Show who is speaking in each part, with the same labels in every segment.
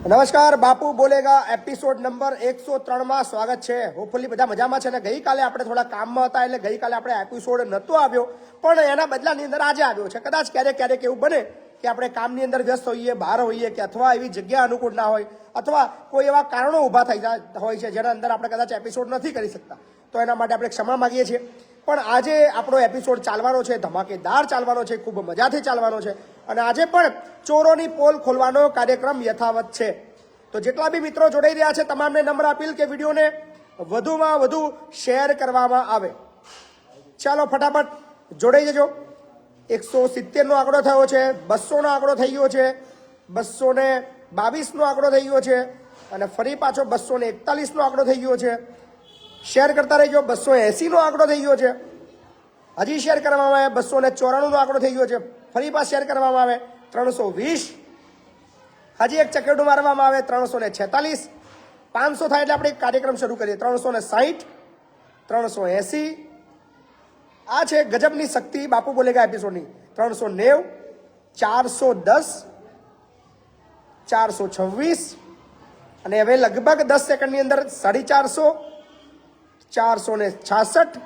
Speaker 1: નમસ્કાર, બાપુ બોલેગા episode number 103 માં સ્વાગત છે. હોપફુલી બધા મજામાં છે ને ગઈકાલે આપણે થોડા કામમાં હતા એટલે ગઈકાલે આપણે એપિસોડ નહોતો આવ્યો, પણ એના બદલાની અંદર આજે આવ્યો છે. કદાચ ક્યારેક ક્યારેક એવું બને કે આપણે કામની અંદર વ્યસ્ત હોઈએ, બહાર હોઈએ, કે અથવા એવી જગ્યા અનુકૂળ ના હોય, અથવા કોઈ એવા કારણો ઊભા થઈ હોય છે જેના અંદર આપણે કદાચ એપિસોડ નથી કરી શકતા, તો એના માટે આપણે ક્ષમા માગીએ છીએ. પણ આજે આપણો એપિસોડ ચાલવાનો છે, ધમાકેદાર ચાલવાનો છે, ખૂબ મજાથી ચાલવાનો છે. અને આજે પણ ચોરોની પોલ ખોલવાનો કાર્યક્રમ યથાવત છે. તો જેટલા બી મિત્રો જોડાઈ રહ્યા છે તમામને નમ્ર અપીલ કે વિડીયોને વધુમાં વધુ શેર કરવામાં આવે. ચાલો ફટાફટ જોડાઈ જજો. 170 નો આંકડો થયો છે, 200 નો આંકડો થઈ ગયો છે, 222 નો આંકડો થઈ ગયો છે, અને ફરી પાછો 241 નો આંકડો થઈ ગયો છે. શેર કરતા રહેજો. 280 નો આંકડો થઈ ગયો છે, હજી શેર કરવામાં આવે. 294 નો આંકડો થઈ ગયો છે, ફરી પાછ શેર કરવામાં આવે. 320, હજી એક ચકેડું મારવામાં આવે. 346, 500 થાય એટલે આપણે કાર્યક્રમ શરૂ કરીએ. 360, 380, આ છે ગજબની શક્તિ બાપુ બોલેગા એપિસોડની. 390, 410, 426, અને હવે લગભગ 10 સેકન્ડની અંદર 450, 466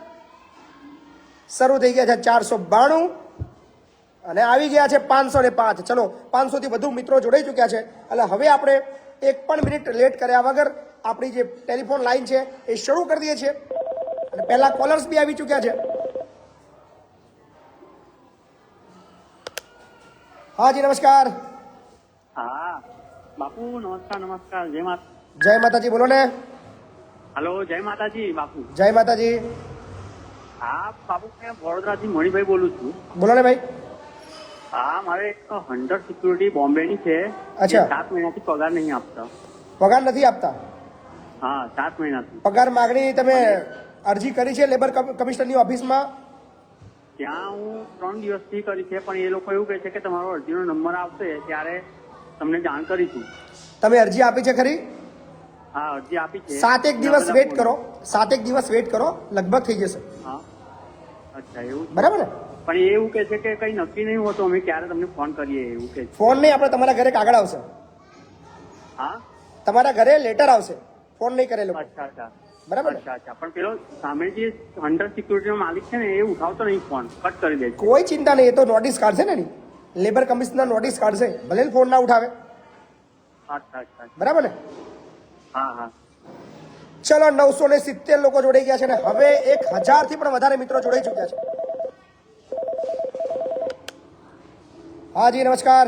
Speaker 1: શરૂ થઈ ગયા છે. 492 અને આવી ગયા છે 505. ચલો, 500 થી વધુ મિત્રો જોડાઈ ચૂક્યા છે. એટલે હવે આપણે એક પણ મિનિટ લેટ કર્યા વગર આપણી જે ટેલિફોન લાઈન છે એ શરૂ કરી દઈએ છીએ. અને પહેલા કોલર્સ બી આવી ચૂક્યા છે. હા જી, નમસ્કાર.
Speaker 2: હા બાપુ, નમસ્કાર. નમસ્કાર.
Speaker 1: જય માતાજી. બોલો ને.
Speaker 2: હલો, જય માતાજી બાપુ.
Speaker 1: જય માતાજી.
Speaker 2: હા બાપુ, મેં વડોદરાથી મણિભાઈ બોલું છું.
Speaker 1: બોલો ને ભાઈ.
Speaker 2: હા, મારે એક હન્ટર સિક્યુરિટી બોમ્બેની છે.
Speaker 1: અચ્છા.
Speaker 2: 7 મહિનાથી પગાર નહીં આપતા.
Speaker 1: પગાર નથી આપતા?
Speaker 2: હા, 7 મહિનાથી.
Speaker 1: પગાર માગણી તમે અરજી કરી છે લેબર કમિશનરની ઓફિસમાં?
Speaker 2: ત્યાં હું 3 દિવસથી કરી છે, પણ એ લોકો એવું કહે છે કે તમારો અરજીનો નંબર આવશે ત્યારે તમને જાણ કરીશું.
Speaker 1: તમે અરજી આપી છે ખરી?
Speaker 2: હા, અરજી આપી છે.
Speaker 1: 7 દિવસ વેઇટ કરો. 7 દિવસ વેઇટ કરો, લગભગ થઈ જશે.
Speaker 2: હા, અચ્છા, એવું
Speaker 1: બરાબર ને?
Speaker 2: પણ એ એવું કહે છે કે કઈ નક્કી નહીં હોતું, અમે ક્યારે તમને ફોન કરીએ એવું કે.
Speaker 1: ફોન નહીં, આપણે તમારા ઘરે કાગળ આવશે.
Speaker 2: હા,
Speaker 1: તમારા ઘરે લેટર આવશે, ફોન નહીં કરેલો.
Speaker 2: અચ્છા અચ્છા,
Speaker 1: બરાબર ને?
Speaker 2: અચ્છા અચ્છા. પણ પેલો સામે જે હન્ટર સિક્યુરિટીનો માલિક છે ને એ ઉઠાવતો નહીં ફોન, કટ કરી દે છે.
Speaker 1: કોઈ ચિંતા નહીં, એ તો નોટિસ કાઢશે ને એની. લેબર કમિશનર નોટિસ કાઢશે, ભલે ફોન ના ઉઠાવે.
Speaker 2: અચ્છા અચ્છા,
Speaker 1: બરાબર ને?
Speaker 2: હા હા.
Speaker 1: ચલો, 970 લોકો જોડાઈ ગયા છે, ને હવે 1000 થી પણ વધારે મિત્રો જોડાઈ ચુક્યા છે. હા જી, નમસ્કાર.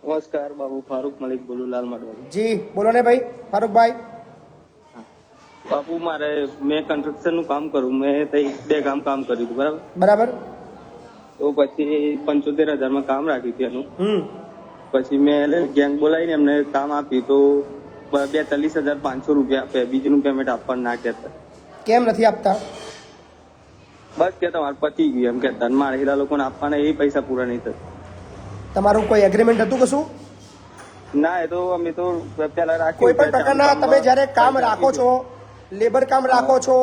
Speaker 3: નમસ્કાર બાબુ, ફારૂક મલિક બોલું, લાલ માડવાડી.
Speaker 1: જી બોલો ને ભાઈ, ફારૂકભાઈ.
Speaker 3: બાપુ, મેં કન્સ્ટ્રક્શન નું કામ કરું. મેં 2 કામ કર્યું હતું, બરાબર.
Speaker 1: બરાબર.
Speaker 3: તો પછી 75,000 માં કામ રાખ્યું હતું એનું. પછી મેં ગેંગ બોલાવીને એમને કામ આપ્યું તો 42,500 રૂપિયા આપે. બીજું પેમેન્ટ આપવા ના કહેતા.
Speaker 1: કેમ નથી આપતા?
Speaker 3: બસ કે તમારે પતી ગયું એમ કહેતા. મારે હીરા લોકોને આપવાના એ પૈસા પૂરા નહીં થતા.
Speaker 1: તમારું કોઈ એગ્રીમેન્ટ હતું કશું?
Speaker 3: ના, એ તો અમે તો પેલા રાખ્યું.
Speaker 1: કોઈ પણ પ્રકારના તમે જ્યારે કામ રાખો છો, લેબર કામ રાખો છો,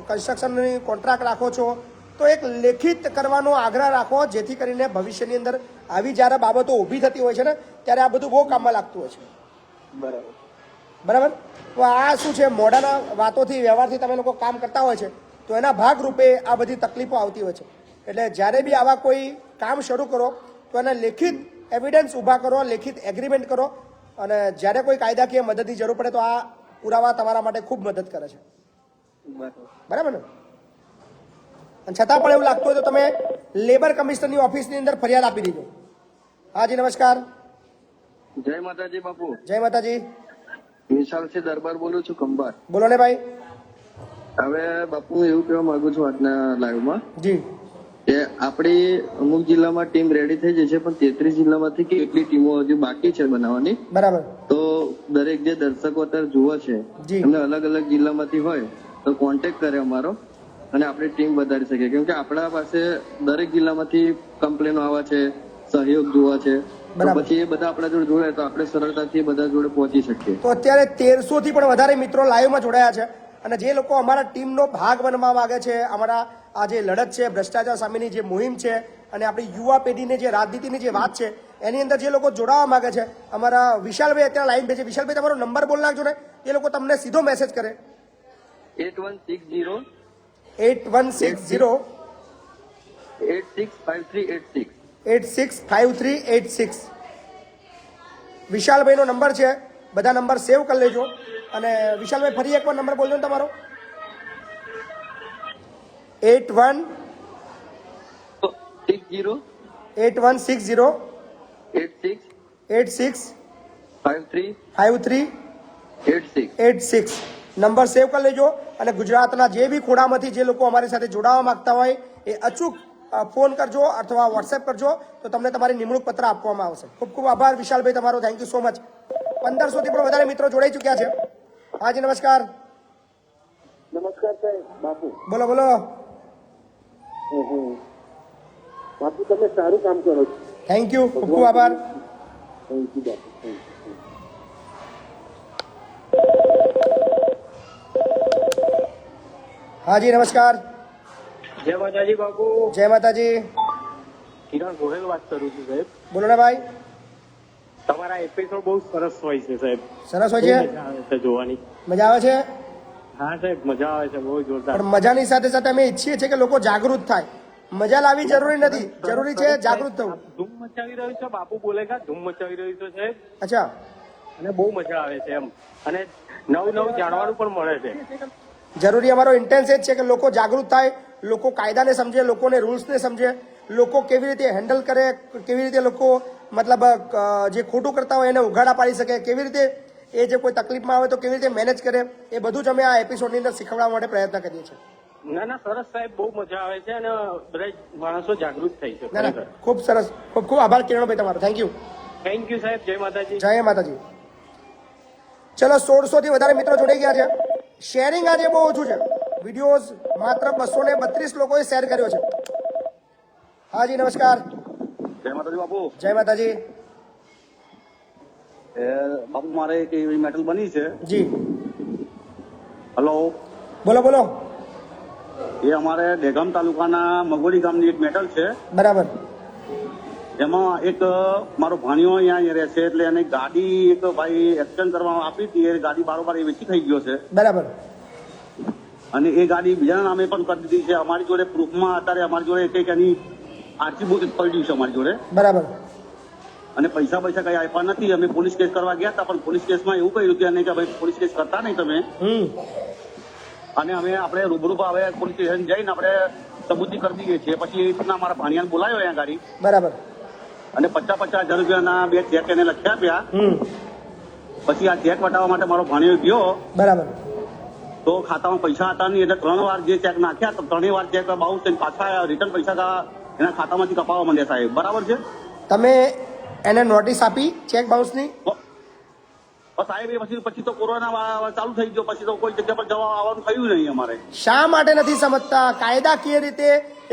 Speaker 1: કન્સ્ટ્રક્શનની કોન્ટ્રાક્ટ રાખો છો, તો એક લેખિત કરવાનો આગ્રહ રાખો, જેથી કરીને ભવિષ્યની અંદર આવી જ્યારે બાબતો ઊભી થતી હોય છે ને ત્યારે આ બધું બહુ કામમાં લાગતું હોય છે.
Speaker 3: બરાબર
Speaker 1: બરાબર. તો આ શું છે, મોઢાના વાતોથી વ્યવહારથી તમે લોકો કામ કરતા હોય છે, તો એના ભાગરૂપે આ બધી તકલીફો આવતી હોય છે. એટલે જ્યારે બી આવા કોઈ કામ શરૂ કરો તો એને લેખિત એવિડન્સ ઊભા કરો, લેખિત એગ્રીમેન્ટ કરો, અને જ્યારે કોઈ કાયદાકીય મદદની જરૂર પડે તો આ પુરાવા તમારા માટે ખૂબ મદદ કરે છે. બરાબર ને? અને છતાં પણ એવું લાગતું હોય તો તમે લેબર કમિશનરની ઓફિસની અંદર ફરિયાદ આપી દીધો. હાજી, નમસ્કાર.
Speaker 4: જય માતાજી બાપુ.
Speaker 1: જય માતાજી.
Speaker 4: વિશાલથી દરબાર બોલું છું, ખંભાત.
Speaker 1: બોલો ને ભાઈ.
Speaker 4: હવે બાપુ, હું એવું કહેવા માંગુ છું આજના લાઈવમાં
Speaker 1: જી
Speaker 4: કે આપણી અમુક જિલ્લામાં ટીમ રેડી થઈ જશે, પણ 33 જિલ્લામાંથી કેટલી ટીમો હજુ બાકી છે બનાવવાની.
Speaker 1: બરાબર.
Speaker 4: તો દરેક જે દર્શકો અત્યારે જુએ છે એમને અલગ અલગ જિલ્લામાંથી હોય તો કોન્ટેક્ટ કરે અમારો, અને આપણી ટીમ વધારી શકીએ. કેમ કે આપણા પાસે દરેક જિલ્લામાંથી કમ્પ્લેનો આવે છે, સહયોગ જોવા છે, તો પછી એ બધા આપણા જોડે જોડાય તો આપણે સરળતાથી બધા જોડે પહોંચી શકીએ.
Speaker 1: તો અત્યારે 1300 થી પણ વધારે મિત્રો લાઈવમાં જોડાયા છે, અને જે લોકો અમારા ટીમનો ભાગ બનવા માંગે છે, અમારા આ જે લડત છે, ભ્રષ્ટાચાર સામેની જે મુહિમ છે, અને આપણી યુવા પેઢીને જે રાજનીતિની જે વાત છે એની અંદર જે લોકો જોડાવા માંગે છે, અમારા વિશાલભાઈ અત્યારે લાઈન ભેજે. વિશાલભાઈ, તમારો નંબર બોલ નાખજો ને, એ લોકો તમને સીધો મેસેજ કરે.
Speaker 4: 8160
Speaker 1: 8160
Speaker 4: 865386.
Speaker 1: 865386. વિશાલભાઈનો નંબર છે, બધા નંબર સેવ કરી લેજો. અને વિશાલભાઈ ફરી એકવાર નંબર બોલજો ને તમારો. 8160 865386 નંબર સેવ કરી લેજો. અને ગુજરાતના જે બી ખૂણામાંથી જે લોકો અમારી સાથે જોડાવા માંગતા હોય એ અચૂક ફોન કરજો અથવા વોટ્સએપ કરજો, તો તમને તમારી નિમણૂક પત્ર આપવામાં આવશે. ખૂબ ખૂબ આભાર વિશાલભાઈ તમારો, થેન્ક યુ સો મચ. 1500 થી પણ વધારે મિત્રો જોડાઈ ચૂક્યા છે. હાજી નમસ્કાર.
Speaker 5: નમસ્કાર સાહેબ. બાપુ
Speaker 1: બોલો બોલો.
Speaker 5: બાપુ તમે સારું કામ કરો છો.
Speaker 1: થેન્ક યુ, ખૂબ ખૂબ આભાર.
Speaker 5: થેન્ક યુ બાપુ.
Speaker 1: હાજી નમસ્કાર.
Speaker 6: જય માતાજી બાપુ.
Speaker 1: જય માતાજી.
Speaker 6: કિરણ ગોહેલ વાત કરું છું સાહેબ.
Speaker 1: બોલો ને ભાઈ.
Speaker 6: તમારા એપિસોડ બહુ સરસ હોય છે સાહેબ.
Speaker 1: સરસ હોય છે.
Speaker 6: મજા આવે છે જોવાની.
Speaker 1: મજા આવે છે.
Speaker 6: હા સાહેબ, મજા આવે છે બહુ જોરદાર.
Speaker 1: પણ મજાની સાથે સાથે અમે ઈચ્છીએ છીએ કે લોકો જાગૃત થાય. મજા લાવવી જરૂરી નથી, જરૂરી છે જાગૃત થવું.
Speaker 6: ધૂમ મચાવી રહ્યું છે બાપુ બોલેગા, ધૂમ મચાવી રહ્યું છે સાહેબ.
Speaker 1: અચ્છા.
Speaker 6: અને બહુ મજા આવે છે એમ, અને નવું નવું જાણવાનું પણ મળે છે.
Speaker 1: જરૂરી અમારો ઇન્ટેન્સ એ જ છે કે લોકો જાગૃત થાય, લોકો કાયદાને સમજે, લોકોને રૂલ્સને સમજે, લોકો કેવી રીતે હેન્ડલ કરે, કેવી રીતે લોકો મતલબ જે ખોટું કરતા હોય એને ઉઘાડા પાડી શકે, કેવી રીતે એ જે કોઈ તકલીફમાં આવે તો કેવી રીતે મેનેજ કરે, એ બધું જ અમે આ એપિસોડની અંદર શીખવવા માટે પ્રયત્ન કરીએ છીએ.
Speaker 6: ના ના, સરસ સાહેબ, બહુ મજા આવે છે અને બધા માણસો જાગૃત થઈ છે.
Speaker 1: ના ના, ખૂબ સરસ. ખૂબ ખૂબ આભાર કિરણભાઈ તમારો, થેન્ક યુ.
Speaker 6: થેન્ક યુ સાહેબ. જય માતાજી.
Speaker 1: જય માતાજી. ચલો, 1600 થી વધારે મિત્રો જોડાઈ ગયા છે. શેરિંગ આજે બહુ ઓછું છે. વિડીયોઝ માત્ર 232 લોકોએ શેર કર્યો છે. હાજી નમસ્કાર.
Speaker 3: જય માતાજી બાપુ.
Speaker 1: જય માતાજી.
Speaker 3: બાપુ મારે એક એવી મેટલ બની છે.
Speaker 1: જી
Speaker 3: હલો.
Speaker 1: બોલો બોલો.
Speaker 3: એ અમારે દહેગામ તાલુકાના મગોડી ગામની એક મેટલ છે.
Speaker 1: બરાબર.
Speaker 3: એમાં એક મારો ભાણિયો અહીંયા રહે છે, એટલે એને ગાડી એક ભાઈ એક્સચેન્જ કરવામાં આપી હતી. એ ગાડી બારોબાર એ વેચી થઈ ગયો છે.
Speaker 1: બરાબર.
Speaker 3: અને એ ગાડી બીજાના નામે પણ કરી દીધી છે. અમારી જોડે પ્રૂફમાં અત્યારે અમારી જોડે કંઈક એની આરસી બુક પડ્યું છે અમારી જોડે.
Speaker 1: બરાબર.
Speaker 3: અને પૈસા કઈ આપ્યા નથી. અમે પોલીસ કેસ કરવા ગયા હતા, પણ પોલીસ કેસમાં એવું કહ્યું કે એને કે ભાઈ પોલીસ કેસ કરતા નહીં તમે. અને આપણે રૂબરૂ હવે પોલીસ સ્ટેશન જઈને આપણે સબૂતી કરી દઈએ છીએ. પછી એ રીતના અમારા ભાણિયાને બોલાયો અહીંયા ગાડી.
Speaker 1: બરાબર.
Speaker 3: અને 50,000 રૂપિયાના 2 ચેક એને લખ્યા આપ્યા. પછી આ ચેક વટાવવા માટે મારો ભાણિયો ગયો.
Speaker 1: બરાબર.
Speaker 3: તો ખાતામાં પૈસા હતા નહીં, એટલે 3 વાર જે ચેક નાખ્યા તો 3 વાર ચેક બાઉન્સ થઈને પાછા રિટર્ન પૈસા એના ખાતામાંથી કપાવવા માંડ્યા સાહેબ. બરાબર છે.
Speaker 1: તમે એને નોટિસ આપી ચેક બાઉન્સની?
Speaker 3: સાહેબ એ પછી તો કોરોના ચાલુ થઈ ગયો, પછી તો કોઈ જગ્યા પર જવા આવવાનું થયું નહીં અમારે.
Speaker 1: શા માટે નથી સમજતા? કાયદાકીય રીતે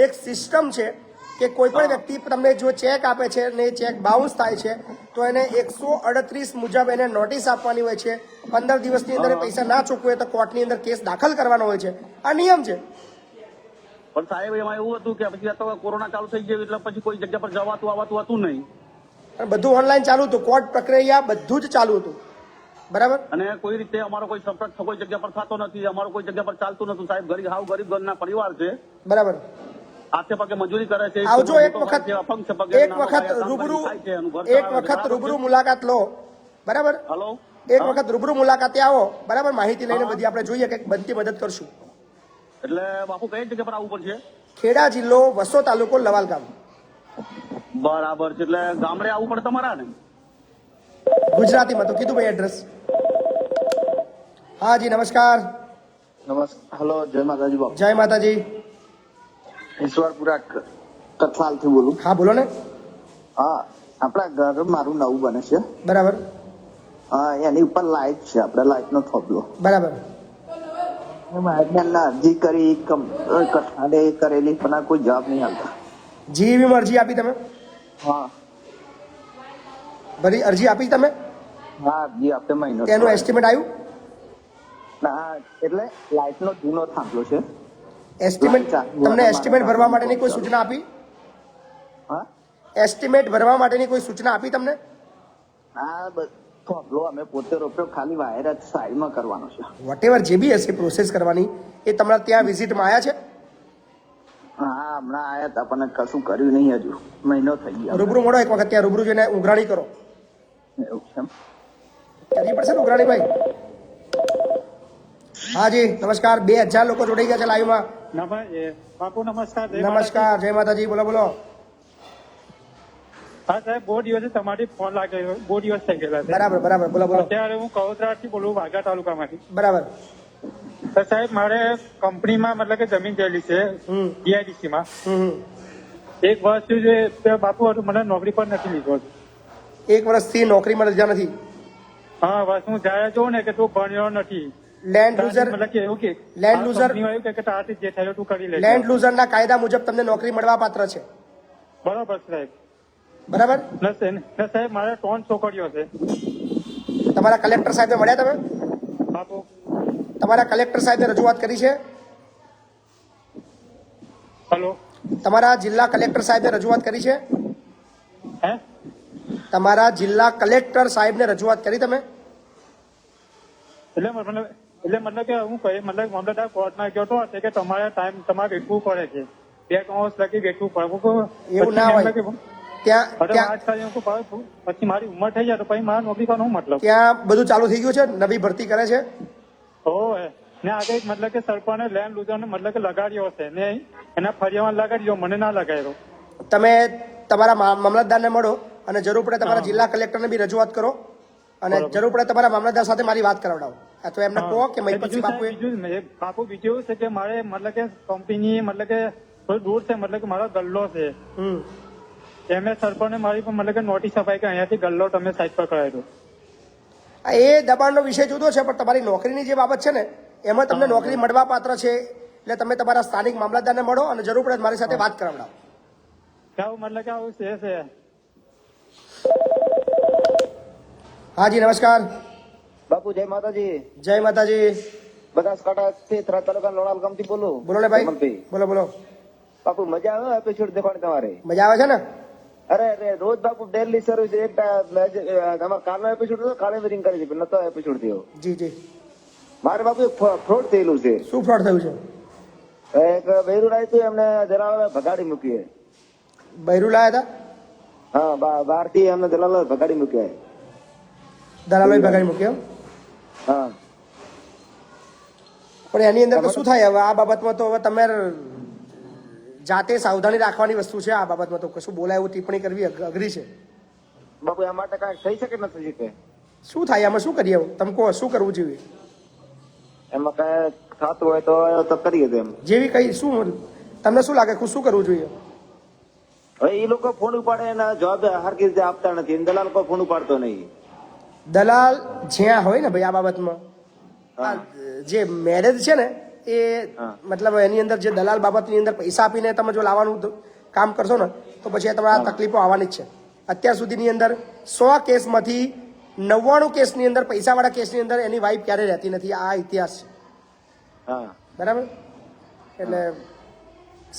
Speaker 1: એક સિસ્ટમ છે કે કોઈ પણ વ્યક્તિ તમને જો ચેક આપે છે ને ચેક બાઉન્સ થાય છે તો એને 138 મુજબ એને નોટિસ આપવાની હોય છે. 15 દિવસની અંદર એ પૈસા ના ચૂકવે તો કોર્ટની અંદર કેસ દાખલ કરવાનો હોય છે. આ નિયમ છે.
Speaker 3: પણ સાહેબ એમાં એવું હતું કે પછી તો કોરોના ચાલુ થઈ ગયું, એટલે પછી કોઈ જગ્યા પર જવાતું આવતું હતું નહીં.
Speaker 1: બધું ઓનલાઈન ચાલુ હતું, કોર્ટ પ્રક્રિયા બધું જ ચાલુ હતું. બરાબર.
Speaker 3: અને કોઈ રીતે અમારો કોઈ સંપર્ક કોઈ જગ્યા પર થતો નથી, અમારો કોઈ જગ્યા પર ચાલતું નથી સાહેબ. ગરીબ ઘરના પરિવાર છે.
Speaker 1: બરાબર.
Speaker 3: હાથે પગે મજૂરી કરે છે.
Speaker 1: આવજો એક વખત રૂબરૂ મુલાકાત લો. બરાબર.
Speaker 3: હલો.
Speaker 1: એક વખત રૂબરૂ મુલાકાતે આવો. બરાબર. માહિતી લઈને બધી આપણે જોઈએ કે બનતી મદદ કરશું.
Speaker 3: એટલે બાપુ કઈ જગ્યા પર આવવું પડશે?
Speaker 1: ખેડા જિલ્લો, વસો તાલુકો, લવાલ ગામ.
Speaker 3: બરાબર છે. એટલે ગામડે આવવું પડે તમારા ને?
Speaker 1: ગુજરાતીમાં તો કીધું ભાઈ એડ્રેસ. હાજી નમસ્કાર.
Speaker 5: નમસ્કાર. હલો. જય માતાજી બાપુ.
Speaker 1: જય માતાજી.
Speaker 5: ઈશ્વરપુરા કથલાલ થી બોલું.
Speaker 1: હા બોલો ને.
Speaker 5: હા, આપણા ઘર મારું નવું બને છે.
Speaker 1: બરાબર.
Speaker 5: એની ઉપર લાઈટ છે, આપણે લાઈટ નો થોભલો.
Speaker 1: બરાબર.
Speaker 5: અરજી કરી કઠાડે કરેલી પણ આ કોઈ જવાબ નહીં આવતા.
Speaker 1: જીવીમાં અરજી આપી તમે?
Speaker 5: હા.
Speaker 1: ભરી અરજી આપી તમે?
Speaker 5: હા, અરજી આપે મહિનો.
Speaker 1: તેનું એસ્ટિમેટ આવ્યું?
Speaker 5: ના, એટલે લાઈટ નો જૂનો થાંભલો છે.
Speaker 1: એસ્ટિમેટ તમને એસ્ટિમેટ ભરવા માટેની કોઈ સૂચના આપી?
Speaker 5: હા
Speaker 1: એસ્ટિમેટ ભરવા માટેની કોઈ સૂચના આપી તમને?
Speaker 5: આ થોભલો અમે પોતે રોપ્યો, ખાલી વાયર જ સાઈડમાં કરવાનો છે.
Speaker 1: વોટેવર જે બી હશે પ્રોસેસ કરવાની એ તમારા ત્યાં વિઝિટમાં આવ્યા છે?
Speaker 5: હા હમણાં આયા હતા પણ કશું કર્યું નહીં હજુ, મહિનો થઈ ગયો.
Speaker 1: રૂબરૂ મળો એક વખત, ત્યાં રૂબરૂ જઈને ઉઘરાણી કરો.
Speaker 5: એવું છે એમ?
Speaker 1: કરવી પડશે ને ઉઘરાણી ભાઈ? હા જી નમસ્કાર. 2000 લોકો જોડાઈ ગયા છે લાઈવમાં.
Speaker 7: બાપુ નમસ્કાર.
Speaker 1: નમસ્કાર, જય માતાજી. બોલો બોલો.
Speaker 7: હા સાહેબ, બહુ દિવસે તમારી ફોન લાગેલો, બહુ દિવસ થઈ ગયેલા છે.
Speaker 1: બરાબર બરાબર, બોલો બોલો.
Speaker 7: અત્યારે હું કૌતરાથી બોલું, વાઘા તાલુકામાંથી.
Speaker 1: બરાબર.
Speaker 7: તો સાહેબ મારે કંપનીમાં મતલબ કે જમીન થયેલી છે DIDC માં. એક વર્ષ થયું છે બાપુ, મને નોકરી પર નથી લીધો.
Speaker 1: 1 વર્ષથી નોકરીમાં રજા નથી.
Speaker 7: હા બસ હું જયારે જોઉં ને કે તું ભણ્યો નથી.
Speaker 1: લેન્ડ લૂઝર,
Speaker 7: મતલબ કે એવું કે
Speaker 1: લેન્ડ લૂઝર,
Speaker 7: કંપની કે તારાથી જે થયેલું તું કરી લે.
Speaker 1: લેન્ડ લૂઝરના કાયદા મુજબ તમને નોકરી મળવા પાત્ર છે.
Speaker 7: બરોબર સાહેબ.
Speaker 1: બરાબર.
Speaker 7: ને સાહેબ મારે 3 છોકરીઓ છે.
Speaker 1: તમારા કલેક્ટર સાહેબને મળ્યા તમે?
Speaker 7: બાપુ
Speaker 1: તમારા કલેક્ટર સાહેબને રજૂઆત કરી છે?
Speaker 7: હલો,
Speaker 1: તમારા જિલ્લા કલેક્ટર સાહેબને રજૂઆત કરી છે?
Speaker 7: હે
Speaker 1: તમારા જિલ્લા કલેક્ટર સાહેબને રજૂઆત કરી તમે?
Speaker 7: એટલે મતલબ કે હું કહી મતલબ મામલતદાર કોર્ટમાં ગયો હતો કે તમારે ટાઈમ તમારે વેઠવું પડે છે, 2 વર્ષ લગી વેઠવું પડે.
Speaker 1: એવું ના હોય. ત્યાં
Speaker 7: પછી મારી ઉંમર થઈ જાય તો પછી મારા નોકરી કરવાનો મતલબ.
Speaker 1: ત્યાં બધું ચાલુ થઈ ગયું છે, નવી ભરતી કરે છે.
Speaker 7: ને આગળ મતલબ કે સરપંચે લેન્ડ લૂઝર મતલબ કે લગાડ્યો છે ને એના ફરિયામાં લગાડ્યો, મને ના લગાડ્યો.
Speaker 1: તમે તમારા મામલતદારને મળો અને જરૂર પડે તમારા જિલ્લા કલેક્ટરને બી રજૂઆત કરો અને જરૂર પડે તમારા મામલતદાર સાથે મારી વાત કરાવડાવો અથવા એમને કહો કે મહિપતસિંહ બાપુએ.
Speaker 7: બાપુ બીજું એવું છે કે મારે મતલબ કે કંપની મતલબ કે થોડું દૂર છે, મતલબ કે મારો ગલ્લો છે. એમને સરપંચે મારી પણ મતલબ કે નોટિસ અપાઈ કે અહીંયાથી ગલ્લો તમે સાઈડ પર કરાવી દો.
Speaker 1: એ દબાણનો વિષય જુદો છે, પણ તમારી નોકરીની જે બાબત છે ને એમાં તમને નોકરી મળવા પાત્ર છે એટલે તમે તમારા સ્થાનિક મામલતદારને મળો અને જરૂર પડે મારી સાથે વાત કરાવડાવો.
Speaker 7: આવું મતલબ કે આવું છે.
Speaker 1: હાજી નમસ્કાર.
Speaker 5: બાપુ જય માતાજી.
Speaker 1: જય માતાજી.
Speaker 5: બનાસકાંઠાથી થરા તાલુકા લોણાલ ગામથી બોલું.
Speaker 1: બોલો ને ભાઈ, બોલો બોલો.
Speaker 5: બાપુ મજા આવે એપિસોડ દેખવાની તમારે?
Speaker 1: મજા આવે છે ને?
Speaker 5: અરે રોજ બાપુ ડેલી સર્વિસ. એક તમારે કાલનો એપિસોડ હતો, કાલે મિટિંગ કરી છે, નતો એપિસોડ થયો.
Speaker 1: જી જી.
Speaker 5: મારે બાપુ ફ્રોડ થયેલું છે.
Speaker 1: શું ફ્રોડ થયું છે?
Speaker 5: એક બૈરું આવ્યું હતું, એમને દલાલ ભગાડી મૂકી.
Speaker 1: બૈરું લાયા હતા?
Speaker 5: હા, બહાર થી એમને દલાલ ભગાડી મૂક્યા.
Speaker 1: દલાલોએ ભગાડી મૂક્યો?
Speaker 5: હા.
Speaker 1: પણ એની અંદર તો શું થાય હવે આ બાબતમાં? તો હવે તમે જાતે સાવધાની રાખવાની વસ્તુ છે. આ બાબતમાં તો કશું બોલાય એવું ટિપ્પણી કરવી અઘરી છે.
Speaker 5: બાપુ એ માટે કઈ થઈ શકે નથી શકે?
Speaker 1: શું થાય આમાં? શું કરીએ? તમે કહો શું કરવું જોઈએ?
Speaker 5: એમાં કઈ થતું હોય તો કરીએ એમ.
Speaker 1: જેવી કઈ શું તમને શું લાગે શું કરવું જોઈએ?
Speaker 5: હવે એ લોકો ફોન ઉપાડે એના જવાબ હરખી રીતે આપતા નથી, દલાલ કોઈ ફોન ઉપાડતો નહીં.
Speaker 1: દલાલ જ્યાં હોય ને ભાઈ આ બાબતમાં જે મેરેજ છે ને એ મતલબ એની અંદર જે દલાલ બાબતની અંદર પૈસા આપીને તમે જો લાવવાનું કામ કરશો ને તો પછી તમારા તકલીફો આવવાની જ છે. અત્યાર સુધીની અંદર 100 કેસમાંથી 99 કેસની અંદર પૈસાવાળા કેસની અંદર એની વાઈફ ક્યારે રહેતી નથી. આ ઇતિહાસ છે. બરાબર? એટલે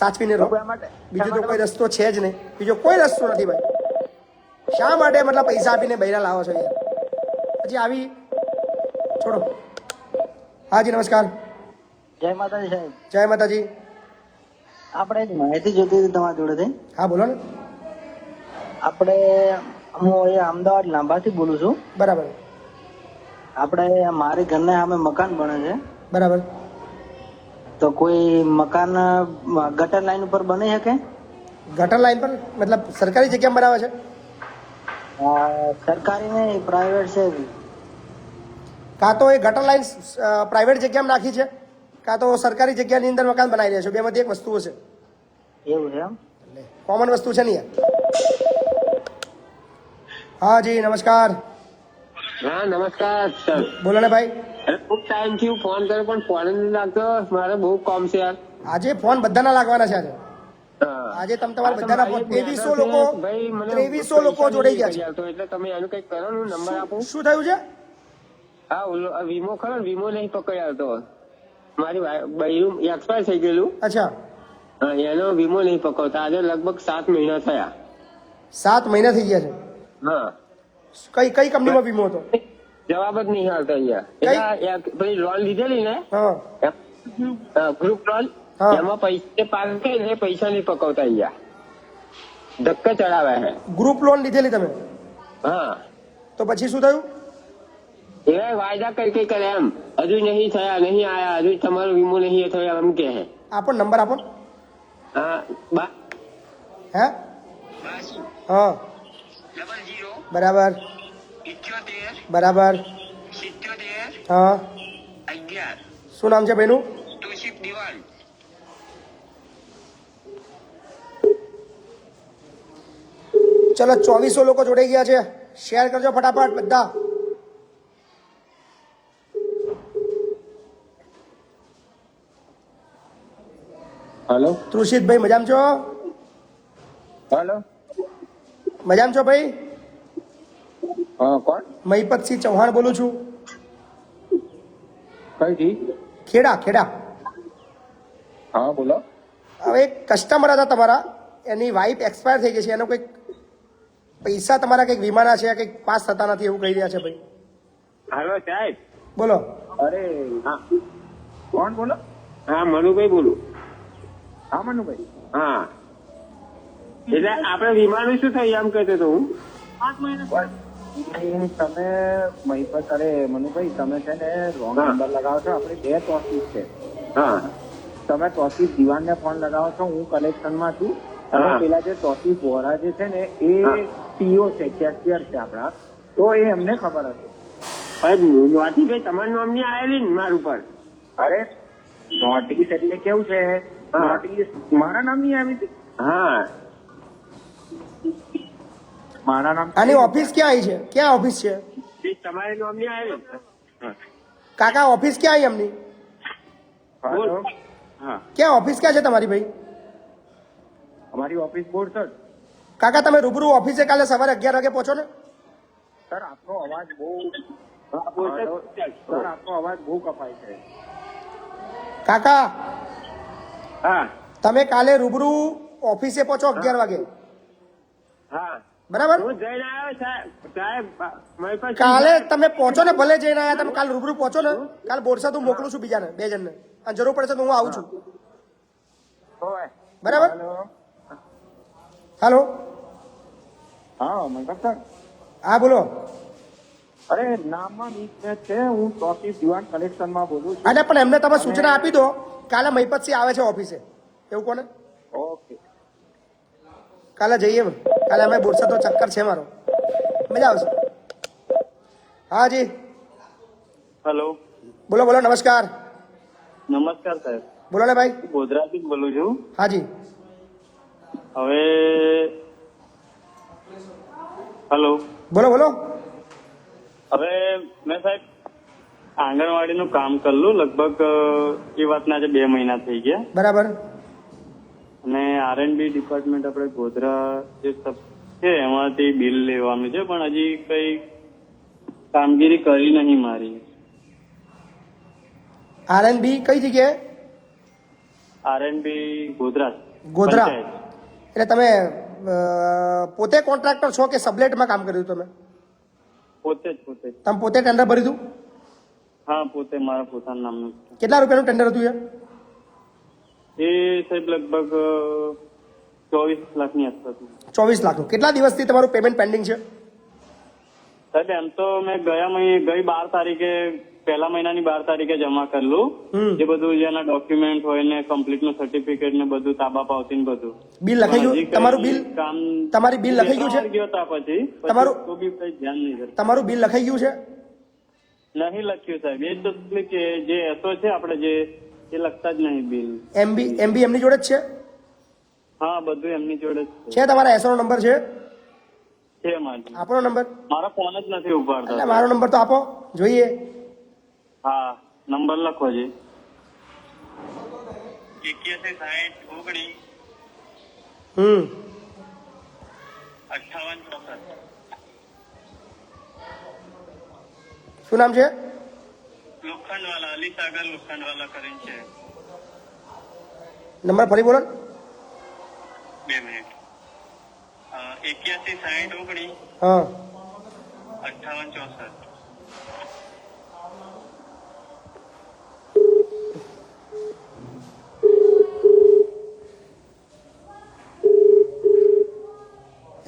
Speaker 1: સાચવીને રહો. બીજો તો કોઈ રસ્તો છે જ નહીં. બીજો કોઈ રસ્તો નથી ભાઈ. શા માટે મતલબ પૈસા આપીને બૈરા લાવો છો યાર? પછી આવી છોડો. હાજી નમસ્કાર.
Speaker 5: જય માતાજી સાહેબ.
Speaker 1: જય માતાજી.
Speaker 5: આપણે એક માહિતી જોતી હતી તમારી જોડેથી.
Speaker 1: હા બોલો ને.
Speaker 5: આપણે હું અહીંયા અમદાવાદ લાંબાથી બોલું છું.
Speaker 1: બરાબર.
Speaker 5: આપણે મારી ઘરને સામે મકાન બને છે.
Speaker 1: બરાબર.
Speaker 5: તો કોઈ મકાન ગટર લાઈન ઉપર બની શકે?
Speaker 1: ગટર લાઈન પર મતલબ સરકારી જગ્યામાં બનાવે છે?
Speaker 5: સરકારી નહીં, પ્રાઇવેટ છે.
Speaker 1: કાં તો એ ગટર લાઈન પ્રાઇવેટ જગ્યામાં નાખી છે કાં તો સરકારી જગ્યાની અંદર મકાન બનાવી રહ્યા છે. બેમાંથી એક વસ્તુ છે.
Speaker 5: એવું છે એમ?
Speaker 1: કોમન વસ્તુ છે ને યાર. હા જી નમસ્કાર.
Speaker 6: હા નમસ્કાર સર.
Speaker 1: બોલો ને ભાઈ.
Speaker 6: ખૂબ ટાઈમ થી હું ફોન કર્યો પણ ફોન નથી લાગતો. મારે બહુ કામ છે યાર.
Speaker 1: આજે ફોન બધાના લાગવાના છે. આજે તમે તમારા બધાના 2300 લોકો જોડાઈ ગયા છે.
Speaker 6: એટલે તમે એનું કઈક કરો ને, નંબર આપો.
Speaker 1: શું થયું છે?
Speaker 6: હા વીમો ખરો ને, વીમો નહીં પકડાયો તો મારી બૈરું એક્સપાયર થઈ ગયેલું.
Speaker 1: અચ્છા.
Speaker 6: હા, એનો વીમો નહીં પકવતા. આજે લગભગ 7 મહિના થયા.
Speaker 1: 7 મહિના થઈ ગયા છે.
Speaker 6: હા,
Speaker 1: કઈ કઈ કંપનીમાં વીમો હતો?
Speaker 6: જવાબ જ નહીં આવતો અહીંયા. એટલે પેલી લોન લીધેલી ને,
Speaker 1: હા
Speaker 6: ગ્રુપ લોન,
Speaker 1: હા.
Speaker 6: એમાં પૈસા પાસ કરીને પૈસા નહીં પકવતા અહીંયા. ધક્કા ચડાવ્યા છે.
Speaker 1: ગ્રુપ લોન લીધેલી તમે,
Speaker 6: હા,
Speaker 1: તો પછી શું થયું?
Speaker 6: એ વાયદા કઈ કરે એમ, હજુ નહીં થયા, નહીં આયા, હજુ તમારો વીમો નહીં થયો એમ કે છે.
Speaker 1: આપો નંબર આપો.
Speaker 6: હા,
Speaker 1: હે? હા,
Speaker 6: 00
Speaker 1: બરાબર
Speaker 6: 78
Speaker 1: બરાબર.
Speaker 6: 77
Speaker 1: હા,
Speaker 6: 11
Speaker 1: શું નામ છે ભાઈનું?
Speaker 6: તોશીફ દિવાલ.
Speaker 1: ચલો 2400 લોકો જોડાઈ ગયા છે. શેર કરજો ફટાફટ બધા.
Speaker 6: હેલો,
Speaker 1: તૃષિતભાઈ મજામાં છો?
Speaker 6: હેલો,
Speaker 1: મજામાં છો ભાઈ?
Speaker 6: હા, કોણ?
Speaker 1: મહિપતસિંહ ચૌહાણ બોલું છું,
Speaker 6: કઈથી?
Speaker 1: ખેડા ખેડા.
Speaker 6: હા, બોલો.
Speaker 1: હવે એક કસ્ટમર હતા તમારા, એની વાઈફ એક્સપાયર થઈ ગઈ છે, એનો કંઈક પૈસા તમારા કંઈક વીમાના છે, કંઈક પાસ થતા નથી એવું કહી રહ્યા છે ભાઈ.
Speaker 6: હેલો સાહેબ,
Speaker 1: બોલો.
Speaker 6: અરે હા, કોણ બોલો? હા, મનુભાઈ બોલું. હા, મનુભાઈ. હા, એટલે આપણે વીમાનું શું થયું એમ કહેતો હતો હું.
Speaker 8: તમે મહિપત, અરે મનુભાઈ, તમે છે ને રોંગ નંબર લગાવો છો. આપણી 2 તોસીફ છે.
Speaker 6: હા,
Speaker 8: તમે તોસીફ દિવાનને ફોન લગાવો છો, હું કલેક્શનમાં છું. અને પેલા જે તોસીફ વોરા જે છે ને એ ટીઓ છે, કેશિયર છે આપણા, તો એ એમને ખબર હશે.
Speaker 6: ભાઈ તમારા નામની આવેલી ને મારા ઉપર.
Speaker 8: અરે નોટિસ એટલે કેવું છે, નોટિસ મારા નામની આવી હતી.
Speaker 6: હા,
Speaker 8: મારા નામ
Speaker 1: આની ઓફિસ ક્યાં આવી છે? ક્યાં ઓફિસ છે
Speaker 6: તમારા નામની આવેલી.
Speaker 1: કાકા? ઓફિસ ક્યાં આવી એમની?
Speaker 8: હેલો,
Speaker 6: હા,
Speaker 1: ક્યાં ઓફિસ ક્યાં છે તમારી ભાઈ?
Speaker 8: અમારી ઓફિસ બોરસદ.
Speaker 1: કાકા તમે રૂબરૂ ઓફિસે કાલે સવારે 11 વાગે પહોંચો ને.
Speaker 8: સર આપનો અવાજ બહુ
Speaker 6: બોલતો
Speaker 8: સર આપનો અવાજ બહુ કપાય છે.
Speaker 1: કાકા
Speaker 6: હા,
Speaker 1: તમે કાલે રૂબરૂ ઓફિસે પહોંચો 11 વાગે,
Speaker 6: હા,
Speaker 1: બરાબર?
Speaker 6: હું જઈને આવ્યો સાહેબ. મારી પાસે
Speaker 1: કાલે તમે પહોંચો ને, ભલે જઈને આવ્યા, તમે કાલે રૂબરૂ પહોંચો ને. કાલ બોરસદ હું મોકલું છું બીજાને, 2 જણને, અને જરૂર પડશે તો હું આવું છું, બરાબર? હાલો,
Speaker 8: હા મંગળ સર.
Speaker 1: હા બોલો.
Speaker 8: અરે નામમાં મિસમેચ છે. હું તોસીફ દિવાન કલેક્શનમાં બોલું છું.
Speaker 1: અને પણ એમને તમે સૂચના આપી દો, કાલે મહિપતસિંહ આવે છે ઓફિસે, એવું કોને?
Speaker 8: ઓકે.
Speaker 1: કાલે જઈએ, કાલે અમે બોરસદ તો ચક્કર છે મારો, મજા આવશે. હા જી,
Speaker 2: હેલો,
Speaker 1: બોલો બોલો. નમસ્કાર.
Speaker 2: નમસ્કાર સાહેબ,
Speaker 1: બોલો ને ભાઈ.
Speaker 2: ગોધરાથી જ બોલું છું.
Speaker 1: હા જી.
Speaker 2: હવે હેલો,
Speaker 1: બોલો બોલો.
Speaker 2: હવે મેં સાહેબ આંગણવાડીનું કામ કરેલું, લગભગ એ વાતના આજે 2 મહિના થઈ ગયા.
Speaker 1: બરાબર.
Speaker 2: અને R&B ડિપાર્ટમેન્ટ આપણે ગોધરા જે છે એમાંથી બિલ લેવાનું છે, પણ હજી કઈ કામગીરી કરી નહીં મારી.
Speaker 1: R&B કઈ જગ્યાએ?
Speaker 2: R&B ગોધરા.
Speaker 1: ગોધરા.
Speaker 2: પંચાયત.
Speaker 1: એટલે તમે પોતે કોન્ટ્રાક્ટર છો કે સબલેટમાં કામ કર્યું તમે?
Speaker 2: પોતે જ.
Speaker 1: તમે પોતે ટેન્ડર ભર્યું હતું?
Speaker 2: હા, પોતે મારા પોતાના નામનું છે.
Speaker 1: કેટલા રૂપિયાનું ટેન્ડર હતું
Speaker 2: એ સાહેબ લગભગ 24 લાખની આસપાસ.
Speaker 1: 24 લાખનું. કેટલા દિવસથી તમારું પેમેન્ટ પેન્ડિંગ છે?
Speaker 2: સાહેબ એમ તો મેં ગઈ 12 તારીખે, પહેલા મહિનાની 12 તારીખે જમા કરેલું. જે બધું જેના ડોક્યુમેન્ટ હોય ને કમ્પ્લીટ નું સર્ટિફિકેટ ને બધું, તાબા પાવતી ને બધું.
Speaker 1: બિલ લખાઈ ગયું તમારું? બિલ
Speaker 2: કામ
Speaker 1: તમારી બિલ લખાઈ ગયું છે?
Speaker 2: ગયો તા પછી
Speaker 1: તમારું-
Speaker 2: તો બી કઈ ધ્યાન નહીં કરતા.
Speaker 1: તમારું બિલ લખાઈ ગયું છે?
Speaker 2: નહીં લખ્યું સાહેબ. એ તો કે જે એસો છે આપણે જે એ લખતા જ નહીં બિલ.
Speaker 1: એમબી એમની જોડે જ છે?
Speaker 2: હા, બધું એમની જોડે જ
Speaker 1: છે તમારા એસનો નંબર છે?
Speaker 2: છે મારી.
Speaker 1: આપણો નંબર?
Speaker 2: મારા ફોન જ નથી
Speaker 1: એટલે
Speaker 2: ઉપાડતા.
Speaker 1: મારો નંબર તો આપો જોઈએ.
Speaker 2: હા, નંબર લખો છે 81 60 19 58 64.
Speaker 1: શું નામ છે?
Speaker 2: લોખંડવાલા, અલી સાગર લોખંડવાલા કરીને છે.
Speaker 1: નંબર ફરી બોલો.
Speaker 2: 2 મિનિટ 81 60 19
Speaker 1: હા
Speaker 2: 58 64.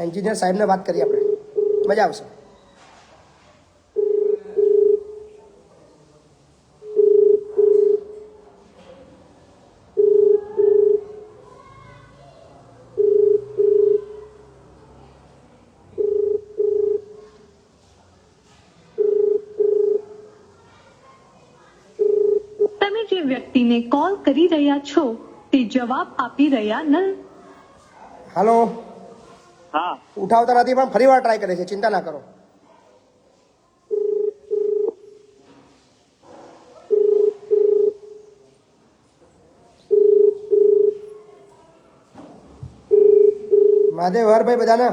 Speaker 1: એન્જિનિયર સાહેબને વાત કરીએ આપણે, મજા આવશે.
Speaker 9: તમે જે વ્યક્તિને કોલ કરી રહ્યા છો તે જવાબ આપી રહ્યા ન.
Speaker 1: હાલો,
Speaker 2: હા
Speaker 1: ઉઠાવતા નથી પણ ફરી વાર ટ્રાય કરે છે, ચિંતા ના કરો. મહાદેવ હર ભાઈ બધાને.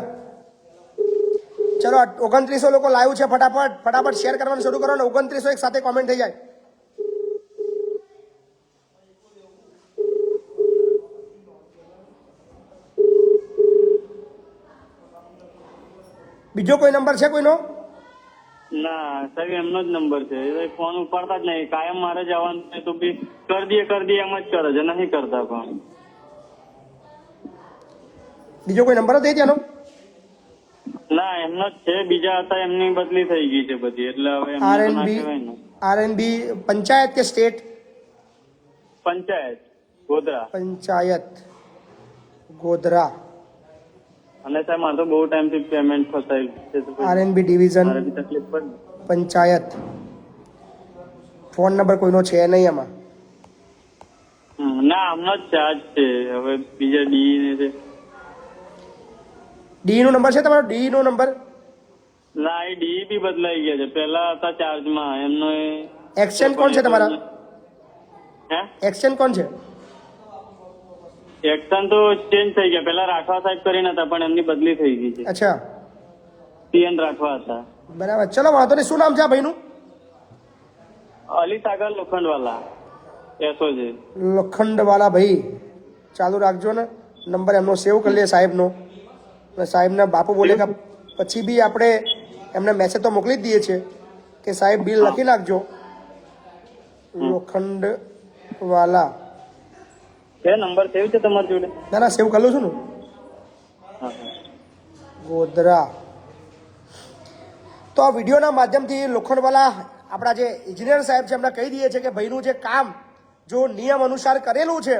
Speaker 1: ચલો 2900 લોકો લાઈવ છે, ફટાફટ શેર કરવાનું શરૂ કરો ને 2900 એક સાથે કોમેન્ટ થઈ જાય. બીજો કોઈ નંબર છે કોઈનો?
Speaker 2: ના સાહેબ એમનો જ નંબર છે, એ ફોન ઉપાડતા જ નહીં. કાયમ મારે જવાનું છે તો બી કરી દઈએ એમ જ કરે છે, નહીં કરતા. પણ
Speaker 1: બીજો કોઈ નંબર હતી ત્યાંનો?
Speaker 2: ના એમનો જ છે, બીજા હતા એમની બદલી થઈ ગઈ છે બધી, એટલે હવે એમને તો ના કહેવાય ને.
Speaker 1: આરએનબી પંચાયત કે સ્ટેટ?
Speaker 2: પંચાયત ગોધરા.
Speaker 1: પંચાયત ગોધરા.
Speaker 2: અને સાહેબ મારે તો બહુ ટાઈમથી પેમેન્ટ ફસાયું છે, તો પછી
Speaker 1: આરએનબી ડિવિઝન
Speaker 2: મારે બી તકલીફ પડે.
Speaker 1: પંચાયત. ફોન નંબર કોઈનો છે નહીં આમાં.
Speaker 2: ના આમનો જ ચાર્જ છે, હવે બીજા ડી ને છે.
Speaker 1: ડી નો નંબર છે તમારો? ડી નો નંબર?
Speaker 2: ના એ ડી બી બદલાઈ ગયા છે, પેલા હતા ચાર્જમાં એમનો.
Speaker 1: એક્સચેન્જ કોણ છે તમારા?
Speaker 2: હે
Speaker 1: એક્સચેન્જ કોણ છે?
Speaker 2: એક્શન તો ચેન્જ થઈ ગયા, પેલા રાઠવા સાહેબ કરીને હતા પણ એમની બદલી થઈ ગઈ છે.
Speaker 1: અચ્છા,
Speaker 2: સીએન રાઠવા હતા.
Speaker 1: બરાબર. ચલો વાંધો નહીં. શું નામ છે આ ભાઈનું?
Speaker 2: અલી સાગર લોખંડવાલા એસો છે.
Speaker 1: લોખંડવાલા ભાઈ, ચાલુ રાખજો ને. નંબર એમનો સેવ કરી લે સાહેબનો. સાહેબના બાપુ બોલે કે પછી બી આપણે એમને મેસેજ તો મોકલી જ દઈએ છીએ કે સાહેબ બિલ લખી નાખજો. લોખંડવાલા.
Speaker 2: છે નંબર સેવ છે તમારી જોડે?
Speaker 1: ના ના, સેવ કરેલું છું ને. ગોધરા. તો આ વિડીયોના માધ્યમથી લોખંડવાલા આપણા જે ઇજનેર સાહેબ છે એમને કહી દઈએ છીએ કે ભાઈનું જે કામ જો નિયમ અનુસાર કરેલું છે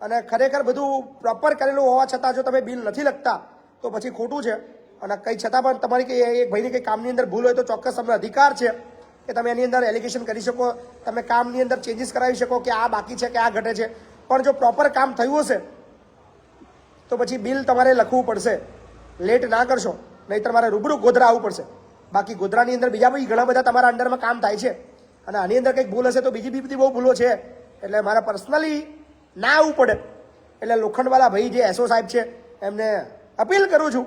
Speaker 1: અને ખરેખર બધું પ્રોપર કરેલું હોવા છતાં જો તમે બિલ નથી લખતા તો પછી ખોટું છે. અને કંઈ છતાં પણ તમારી કંઈ એક ભાઈની કંઈ કામની અંદર ભૂલ હોય તો ચોક્કસ તમને અધિકાર છે કે તમે એની અંદર એલિગેશન કરી શકો, તમે કામની અંદર ચેન્જીસ કરાવી શકો કે આ બાકી છે કે આ ઘટે છે. પણ જો પ્રોપર કામ થયું હશે તો પછી બિલ તમારે લખવું પડશે. લેટ ના કરશો, નહીંતર મારે રૂબરૂ ગોધરા આવવું પડશે. બાકી ગોધરાની અંદર બીજા બી ઘણા બધા તમારા અંડરમાં કામ થાય છે અને આની અંદર કંઈક ભૂલ હશે તો બીજી બધી બહુ ભૂલો છે, એટલે મારે પર્સનલી ના આવવું પડે. એટલે લોખંડવાલા ભાઈ જે એસઓ સાહેબ છે એમને અપીલ કરું છું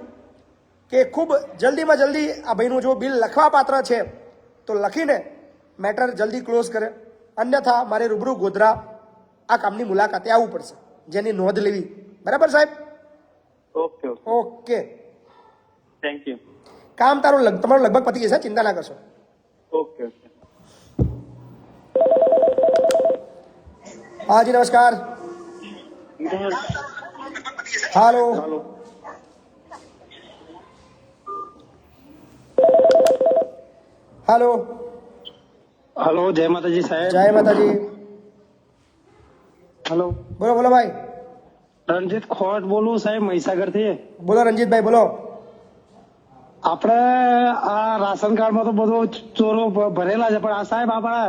Speaker 1: કે ખૂબ જલ્દીમાં જલ્દી આ ભાઈનું જો બિલ લખવા પાત્ર છે તો લખીને મેટર જલ્દી ક્લોઝ કરે. અન્યથા મારે રૂબરૂ ગોધરા આ કામની મુલાકાતે આવવું પડશે, જેની નોંધ લેવી. બરાબર સાહેબ?
Speaker 2: Okay
Speaker 1: okay,
Speaker 2: thank you.
Speaker 1: કામ તમારું લગભગ પતી જશે, ચિંતા ના કરશો.
Speaker 2: ઓકે.
Speaker 1: હાજી નમસ્કાર. હાલો. હાલો.
Speaker 10: હલો, જય માતાજી સાહેબ.
Speaker 1: જય માતાજી.
Speaker 10: હલો,
Speaker 1: બોલો બોલો ભાઈ.
Speaker 10: રણજીત ખોટ બોલું સાહેબ, મહીસાગર થી.
Speaker 1: બોલો રણજીતભાઈ, બોલો.
Speaker 10: આપણે આ રાશન કાર્ડમાં તો બધો ચોરો ભરેલા છે, પણ આ સાહેબ આપણા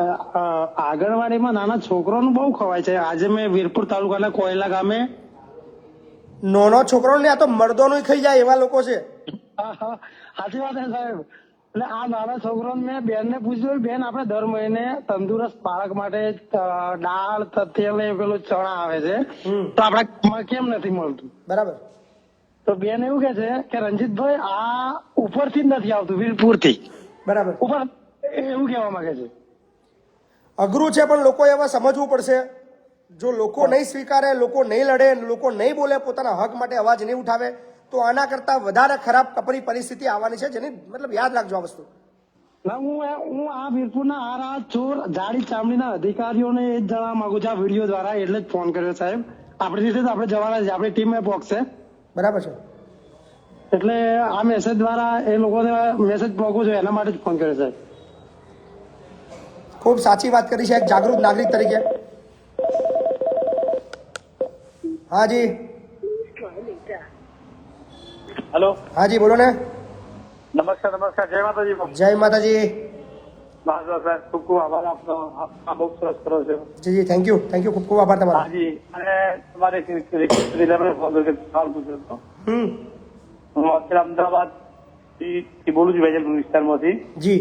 Speaker 10: આંગણવાડીમાં નાના છોકરાનું બહુ ખવાય છે. આજે મેં વીરપુર તાલુકાના કોયલા ગામે
Speaker 1: નાનો છોકરો ને આ તો મર્દોનું ખાઈ જાય એવા લોકો છે.
Speaker 10: સાચી વાત છે સાહેબ. એટલે આ નાના છોકરો મેં બેન ને પૂછ્યું, બેન આપણે દર મહિને તંદુરસ્ત બાળક માટે દાળ તેલ ને પેલું ચણા આવે છે તો આપડા કેમ નથી મળતું?
Speaker 1: બરાબર.
Speaker 10: તો બેન એવું કે છે કે રણજીતભાઈ આ ઉપરથી જ નથી આવતું, વીરપુર થી.
Speaker 1: બરાબર.
Speaker 10: ઉપર એવું કહેવા માંગે છે.
Speaker 1: અઘરું છે પણ લોકોએ હવે સમજવું પડશે જો લોકો નહીં સ્વીકારે, લોકો નહીં લડે, લોકો નહીં બોલે, પોતાના હક માટે અવાજ નહીં ઉઠાવે, તો આના કરતા વધારે ખરાબ કપરી પરિસ્થિતિ આવવાની છે, જેની મતલબ યાદ રાખજો આ વસ્તુ.
Speaker 10: ના, હું આ વીરપુરના આ ચોર જાડી ચામડીના અધિકારીઓને એ જ જણાવવા માંગુ છું આ વિડીયો દ્વારા, એટલે જ ફોન કર્યો સાહેબ. આપણી રીતે તો આપણે જવાના છે, આપણી ટીમ બોક્સ છે,
Speaker 1: બરાબર છે.
Speaker 10: એટલે આ મેસેજ દ્વારા એ લોકોને મેસેજ પહોંચવું જોઈએ એના માટે જ ફોન કર્યો સાહેબ.
Speaker 1: ખૂબ સાચી વાત કરી છે એક જાગૃત નાગરિક તરીકે. હાજી
Speaker 2: હેલો,
Speaker 1: હાજી બોલો ને.
Speaker 2: નમસ્કાર. જય માતાજી.
Speaker 1: જય માતાજી.
Speaker 2: બસ સાહેબ, ખૂબ ખૂબ આભાર આપનો. આ બહુ સરસ કરો છો.
Speaker 1: જી જી, થેન્ક યુ, ખૂબ ખૂબ આભાર તમારો.
Speaker 2: હાજી, અને તમારે સવાલ પૂછ્યો હતો. હું અત્યારે અમદાવાદ થી બોલું છું, વેજલપુર વિસ્તારમાંથી.
Speaker 1: જી.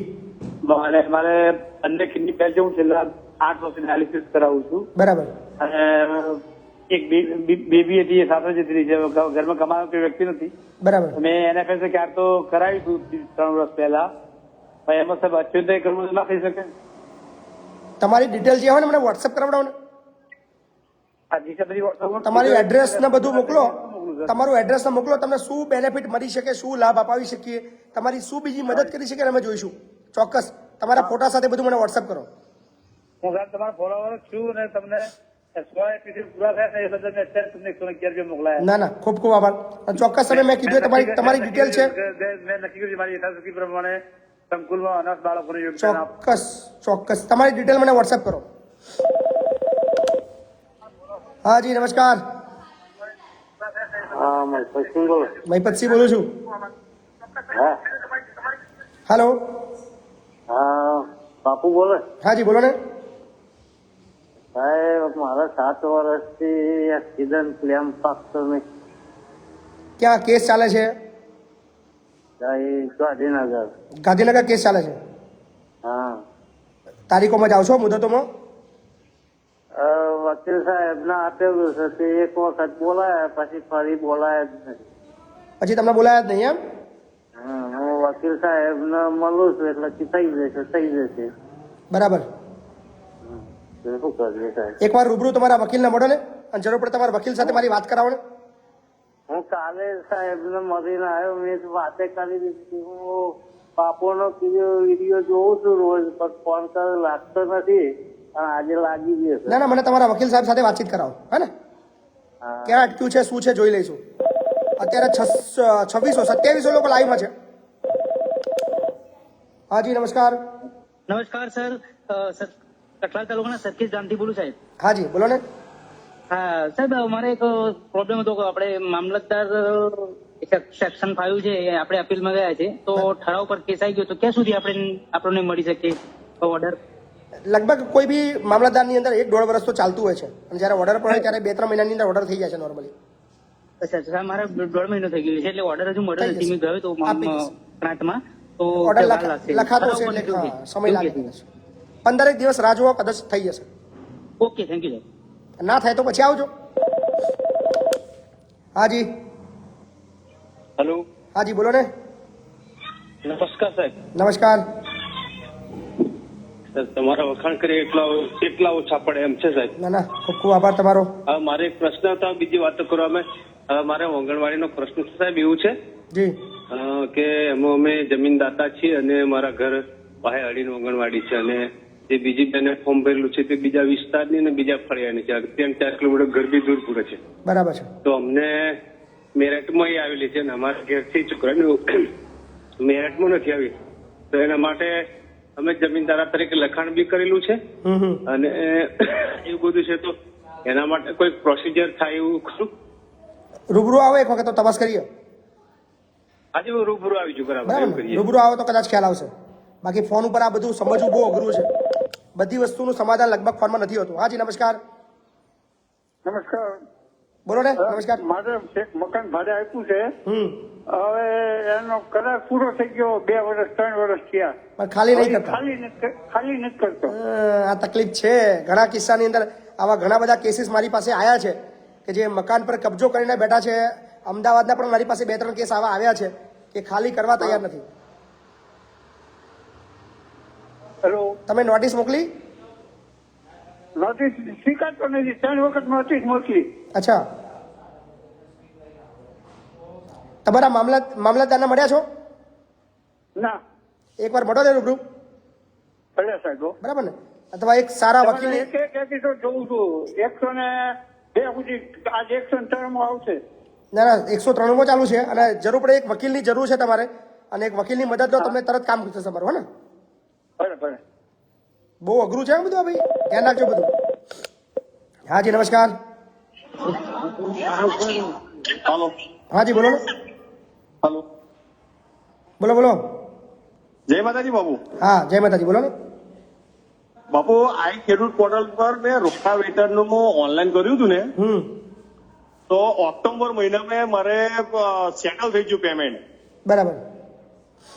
Speaker 2: મારે બંને કિડની ફેલ છે. હું છેલ્લા 8 વર્ષથી ડાયાલિસિસ કરાવું છું.
Speaker 1: બરાબર.
Speaker 2: અને એક બેબી હતી, એ સાથે જતી રહી છે. ઘરમાં કમાવાનો કોઈ વ્યક્તિ નથી.
Speaker 1: બરાબર.
Speaker 2: મેં એના ફેલ ક્યાર તો કરાવી હતું 3 વર્ષ પહેલા. પણ એમાં સાહેબ અત્યારે કરવું ના થઈ શકે.
Speaker 1: તમારી ડિટેલ જે હોય ને મને વોટ્સએપ કરાવડાવો ને. તમારી એડ્રેસ ને બધું મોકલો. તમારું એડ્રેસ ને મોકલો. તમને શું બેનિફિટ મળી શકે, શું લાભ અપાવી શકીએ, તમારી શું બીજી મદદ કરી શકીએ, અમે જોઈશું ચોક્કસ. તમારા ફોટા સાથે બધું મને વોટ્સએપ કરો.
Speaker 2: હું સાહેબ તમારા ફોલોવર છું અને તમને 100 એપિસોડ પૂરા થયા ને એ બદલ મેં અત્યારે તમને 111 રૂપિયા મોકલાયા.
Speaker 1: ના ના, ખૂબ ખૂબ આભાર. ચોક્કસ તમે મેં કીધું તમારી ડિટેલ છે.
Speaker 2: મેં નક્કી કર્યું મારી યથાશક્તિ પ્રમાણે સંકુલમાં અનાથ બાળકોને યોગદાન આપો.
Speaker 1: ચોક્કસ તમારી ડિટેલ મને વોટ્સએપ કરો. હા જી, નમસ્કાર. મહિપતસિંહ બોલું છું. હેલો.
Speaker 2: બાપુ બોલે.
Speaker 1: હા જી, બોલો ને.
Speaker 2: સાહેબ, મારા 7 વર્ષથી એક્સિડન્ટ ક્લેમ પાકતો નહીં.
Speaker 1: ક્યાં કેસ ચાલે છે?
Speaker 2: ગાંધીનગર.
Speaker 1: ગાંધીનગર કેસ ચાલે છે.
Speaker 2: હા.
Speaker 1: તારીખોમાં જાવ છો, મુદતોમાં?
Speaker 2: વકીલ સાહેબ ના આપેલું છે તે એક વખત બોલાયા, પછી ફરી બોલાયા જ નહીં.
Speaker 1: પછી તમને બોલાયા જ નહીં એમ?
Speaker 2: હું વકીલ સાહેબ ને મળું છું એટલે થઈ જશે.
Speaker 1: બરાબર.
Speaker 2: શું કરીએ સાહેબ?
Speaker 1: એકવાર રૂબરૂ તમારા વકીલને મળો ને, અને જરૂર પડે તમારા વકીલ સાથે મારી વાત કરાવો ને.
Speaker 2: હું કાલે સાહેબ ને મળીને આવ્યો. મેં વાતે કરી દીધી. હું બાપોનો વિડીયો જોઉં છું રોજ, પણ ફોન કરે લાગતો નથી. આજે લાગી ગયો.
Speaker 1: ના ના, મને તમારા વકીલ સાહેબ સાથે વાતચીત કરાવો, હે ને? ક્યાં અટક્યું છે, શું છે, જોઈ લઈશું. અત્યારે 2700 લોકો લાઈવમાં છે. હાજી, નમસ્કાર.
Speaker 11: નમસ્કાર સર. કઠલાલ તાલુકાના સરખેજ ગામથી બોલું સાહેબ.
Speaker 1: હાજી, બોલો ને.
Speaker 11: હા સાહેબ, અમારે એક પ્રોબ્લેમ હતો કે આપણે મામલતદાર સેક્શન 5 છે, આપણે અપીલમાં ગયા છે, તો ઠરાવ પર કેસ આવી ગયો, તો ક્યાં સુધી આપણને મળી શકે ઓર્ડર?
Speaker 1: લગભગ કોઈ બી મામલતદારની અંદર 1-1.5 વર્ષ તો ચાલતું હોય છે, અને જ્યારે ઓર્ડર પડે ત્યારે 2-3 મહિનાની અંદર ઓર્ડર થઈ જાય છે નોર્મલી.
Speaker 11: અચ્છા, મારે 1.5 મહિનો થઈ ગયો છે, એટલે ઓર્ડર હજુ મળ્યો નથી. મેં ગયો તો પ્રાંતમાં, તો
Speaker 1: ઓર્ડર લખાતો છે એટલે સમય લાગે. 15 દિવસ રાહ જુઓ, કદાચ થઈ જશે.
Speaker 11: Okay, thank you.
Speaker 1: ના થાય તો પછી આવજો. હાજી.
Speaker 2: હેલો.
Speaker 1: હાજી, બોલો ને.
Speaker 2: નમસ્કાર સાહેબ.
Speaker 1: નમસ્કાર.
Speaker 2: તમારા વખાણ કરીએ એટલા ઓછા પડે એમ છે સાહેબ.
Speaker 1: ના ના, ખૂબ ખૂબ આભાર તમારો.
Speaker 2: મારે એક પ્રશ્ન હતો, બીજી વાતો કરવા અમે મારે આંગણવાડીનો પ્રશ્ન છે સાહેબ. એવું છે
Speaker 1: જી
Speaker 2: કે એમાં અમે જમીનદાતા છીએ અને મારા ઘર પાસે અડીને આંગણવાડી છે, અને જે બીજી બેને ફોર્મ ભરેલું છે તે બીજા વિસ્તારની અને બીજા ફળિયાની છે. 3-4 કિલોમીટર ઘર બી દૂર પડે છે.
Speaker 1: બરાબર છે.
Speaker 2: તો અમને મેરટમાં આવેલી છે, અને અમારા ઘરથી છોકરાને મેરટમાં નથી આવી. તો એના માટે અમે જમીનદારા તરીકે લખાણ બી કરેલું છે, અને એવું બધું છે. તો એના માટે કોઈ પ્રોસિજર થાય એવું ખરું?
Speaker 1: રૂબરૂ આવો એક વખત તો તપાસ કરીએ.
Speaker 2: આજે હું રૂબરૂ આવી છું. બરાબર,
Speaker 1: રૂબરૂ આવો તો કદાચ ખ્યાલ આવશે. બાકી ફોન ઉપર આ બધું સમજવું બહુ અઘરું છે. બધી વસ્તુનું સમાધાન લગભગ ફોનમાં નથી હોતું. હાજી, નમસ્કાર.
Speaker 7: નમસ્કાર.
Speaker 1: બોલો ને. નમસ્કાર.
Speaker 7: મારે એક મકાન ભાડે આપ્યું છે. હવે એનો કરાર પૂરો થઈ ગયો, 2 વર્ષ 3 વર્ષ થયા,
Speaker 1: પણ ખાલી નહીં કરતા.
Speaker 7: ખાલી નથી કરતો.
Speaker 1: આ તકલીફ છે. ઘણા કિસ્સાની અંદર આવા ઘણા બધા કેસીસ મારી પાસે આવ્યા છે કે જે મકાન પર કબજો કરીને બેઠા છે. અમદાવાદના પણ મારી પાસે 2-3 કેસ આવા આવ્યા છે કે ખાલી કરવા તૈયાર નથી.
Speaker 7: હેલો.
Speaker 1: તમે નોટિસ મોકલી?
Speaker 8: નોટિસ સ્વીકારતો નથી. 3 વખત નોટિસ મોકલી.
Speaker 1: અચ્છા, તમારા મામલતદારને મળ્યા છો?
Speaker 8: ના,
Speaker 1: એકવાર મળો ને રૂબરૂ,
Speaker 8: ભલે સાહેબ.
Speaker 1: બરાબર ને? અથવા એક સારા વકીલની
Speaker 8: એક એપિસોડ જોઉં છું. 102 સુધી આજ 103 માં આવશે.
Speaker 1: ના 103 ચાલુ છે અને જરૂર પડે એક વકીલની જરૂર છે તમારે, અને એક વકીલની મદદ લો તમને તરત કામ થશે તમારું, હો ને?
Speaker 8: ભલે ભલે.
Speaker 1: બહુ અઘરું છે બધું ભાઈ, ધ્યાન રાખજો બધું. હા જી નમસ્કાર.
Speaker 3: હાલો.
Speaker 1: હા જી બોલો ને.
Speaker 3: હાલો.
Speaker 1: બોલો બોલો.
Speaker 3: જય માતાજી બાપુ.
Speaker 1: હા જય માતાજી, બોલો ને.
Speaker 3: બાપુ આઈ ખેડૂત પોર્ટલ પર મેં રોટાવેટર નું ઓનલાઈન કર્યું હતું ને, તો ઓક્ટોબર મહિનામાં મારે સેટલ થઈ ગયું પેમેન્ટ.
Speaker 1: બરાબર.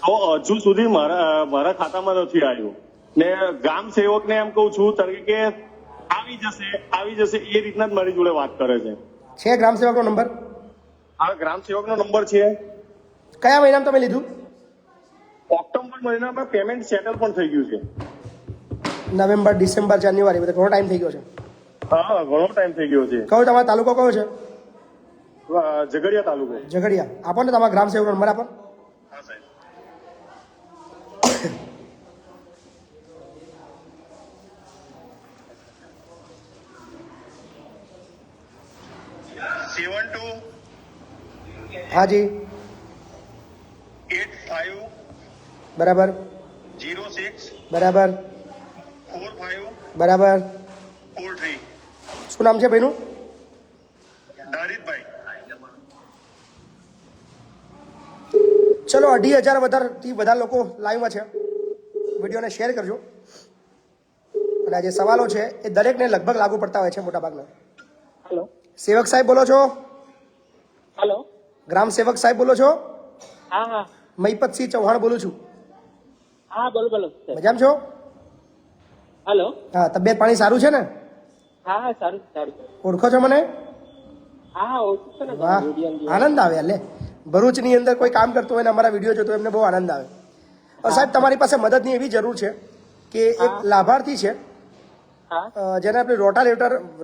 Speaker 3: તો હજુ સુધી મારા ખાતામાં નથી આવ્યું ને. ગ્રામ સેવક ને એમ કઉ છું તરીકે આવી જશે એ રીતના જ મારી જોડે વાત કરે છે.
Speaker 1: ગ્રામ સેવકનો નંબર?
Speaker 3: આ ગ્રામ સેવકનો નંબર છે.
Speaker 1: કયા મહિનામાં તમે લીધું?
Speaker 3: ઓક્ટોબર મહિનામાં પેમેન્ટ સેટલ પણ થઈ ગયું છે.
Speaker 1: નવેમ્બર, ડિસેમ્બર, જાન્યુઆરી, બધો ઘણો ટાઈમ થઈ ગયો છે.
Speaker 3: હા, ઘણો ટાઈમ થઈ ગયો છે.
Speaker 1: કયો તમારો તાલુકો કયો છે?
Speaker 3: ઝઘડિયા તાલુકો.
Speaker 1: ઝઘડિયા. આપો ને તમારા ગ્રામ સેવકનો નંબર આપો.
Speaker 3: હા સાહેબ. 72
Speaker 1: હા જી.
Speaker 3: 85
Speaker 1: બરાબર
Speaker 3: 06
Speaker 1: બરાબર
Speaker 3: 45
Speaker 1: બરાબર.
Speaker 3: 43.
Speaker 1: શું નામ છે ભાઈનું?
Speaker 3: દારિદભાઈ.
Speaker 1: ચલો 2,500 વધારથી વધારે લોકો લાઈવમાં છે. વિડીયોને શેર કરજો. અને આ જે સવાલો છે એ દરેકને લગભગ લાગુ પડતા હોય છે મોટાભાગના.
Speaker 11: હેલો.
Speaker 1: સેવક સાહેબ બોલો છો?
Speaker 11: હેલો.
Speaker 1: ગ્રામ સેવક સાહેબ બોલો છો?
Speaker 11: હા હા
Speaker 1: મહિપતસિંહ ચૌહાણ બોલું છું.
Speaker 11: હા બોલો બોલો.
Speaker 1: મજામાં છો?
Speaker 11: હેલો.
Speaker 1: હા, તબિયત પાણી સારું છે ને?
Speaker 11: હા હા સારું સારું.
Speaker 1: ઓળખો છો મને?
Speaker 11: હા હા ઓળખું છું ને.
Speaker 1: વાહ, આનંદ આવે. લે ભરૂચની અંદર કોઈ કામ કરતું હોય ને અમારા વિડીયો જોતો એમને બહુ આનંદ આવે. સાહેબ તમારી પાસે મદદની એવી જરૂર છે કે એક લાભાર્થી છે જેને આપણે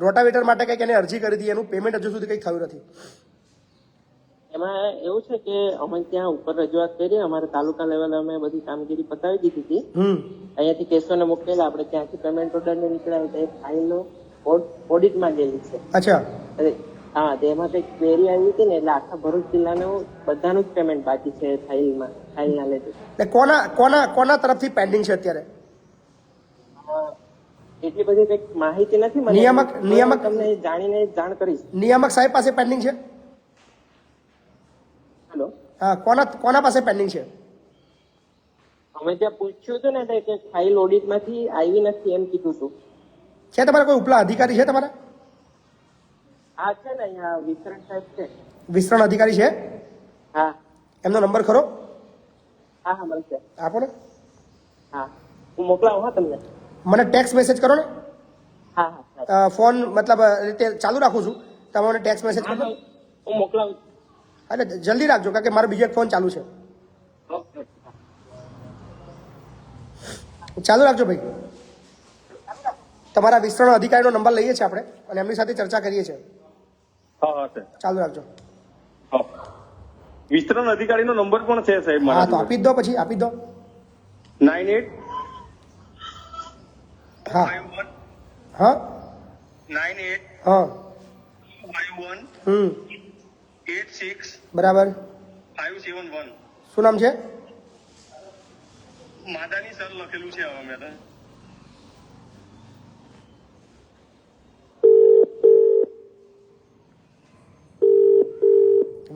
Speaker 1: રોટાવેટર માટે કંઈક એને અરજી કરી હતી, એનું પેમેન્ટ હજુ સુધી કંઈક થયું નથી.
Speaker 11: એમાં એવું છે કે અમે ત્યાં ઉપર રજૂઆત કરી, અમારે તાલુકા લેવલે અમે બધી કામગીરી પતાવી દીધી હતી. અહીંયાથી કેસોને મોકલેલા, આપણે ત્યાંથી પેમેન્ટ ઓર્ડર ને નીકળ્યા હતા. એક ફાઇલનું ઓડિટ માંગેલી છે.
Speaker 1: અચ્છા.
Speaker 11: હા, તેમાં કંઈક ક્વેરી આવી હતી ને, એટલે આખા ભરૂચ જિલ્લાનું બધાનું જ પેમેન્ટ બાકી છે ફાઇલના લીધે.
Speaker 1: એટલે કોના તરફથી પેન્ડિંગ છે અત્યારે?
Speaker 11: એટલી બધી કંઈક માહિતી નથી મને.
Speaker 1: નિયામક
Speaker 11: તમને જાણીને જાણ કરીશ.
Speaker 1: નિયામક સાહેબ પાસે પેન્ડિંગ છે?
Speaker 11: હેલો.
Speaker 1: હા, કોના પાસે પેન્ડિંગ છે?
Speaker 11: અમે ત્યાં પૂછ્યું હતું ને કે ફાઇલ ઓડિટ માંથી આવી નથી એમ કીધું હતું.
Speaker 1: છે તમારા કોઈ ઉપલા અધિકારી છે તમારા?
Speaker 11: હા છે ને, અહીંયા વિસ્તરણ સાહેબ છે.
Speaker 1: વિસ્તરણ અધિકારી છે?
Speaker 11: હા.
Speaker 1: એમનો નંબર ખરો?
Speaker 11: હા હા મળશે.
Speaker 1: આપો ને.
Speaker 11: હા હું મોકલાવું. હા તમને
Speaker 1: મને ટેક્સ્ટ મેસેજ કરો ને.
Speaker 11: હા હા
Speaker 1: ફોન મતલબ રીતે ચાલુ રાખું છું, તમે મને ટેક્સ્ટ મેસેજ કરો.
Speaker 11: હું મોકલાવું.
Speaker 1: એટલે જલ્દી રાખજો કારણ કે મારો બીજો એક ફોન ચાલુ છે. ચાલુ રાખજો ભાઈ. તમારા વિસ્તરણ અધિકારીનો નંબર લઈએ છીએ આપણે અને એમની સાથે ચર્ચા કરીએ છીએ.
Speaker 3: હા સર.
Speaker 1: ચાલુ રાખજો.
Speaker 3: વિસ્તરણ અધિકારીનો નંબર પણ છે સાહેબ મારા.
Speaker 1: હા તો આપી જ દો, પછી આપી દો.
Speaker 3: 98
Speaker 1: હા હા
Speaker 3: 98
Speaker 1: હા
Speaker 3: 51 86
Speaker 1: બરાબર.
Speaker 3: 571.
Speaker 1: શું નામ છે?
Speaker 3: માદાની સર લખેલું છે હવે મેં.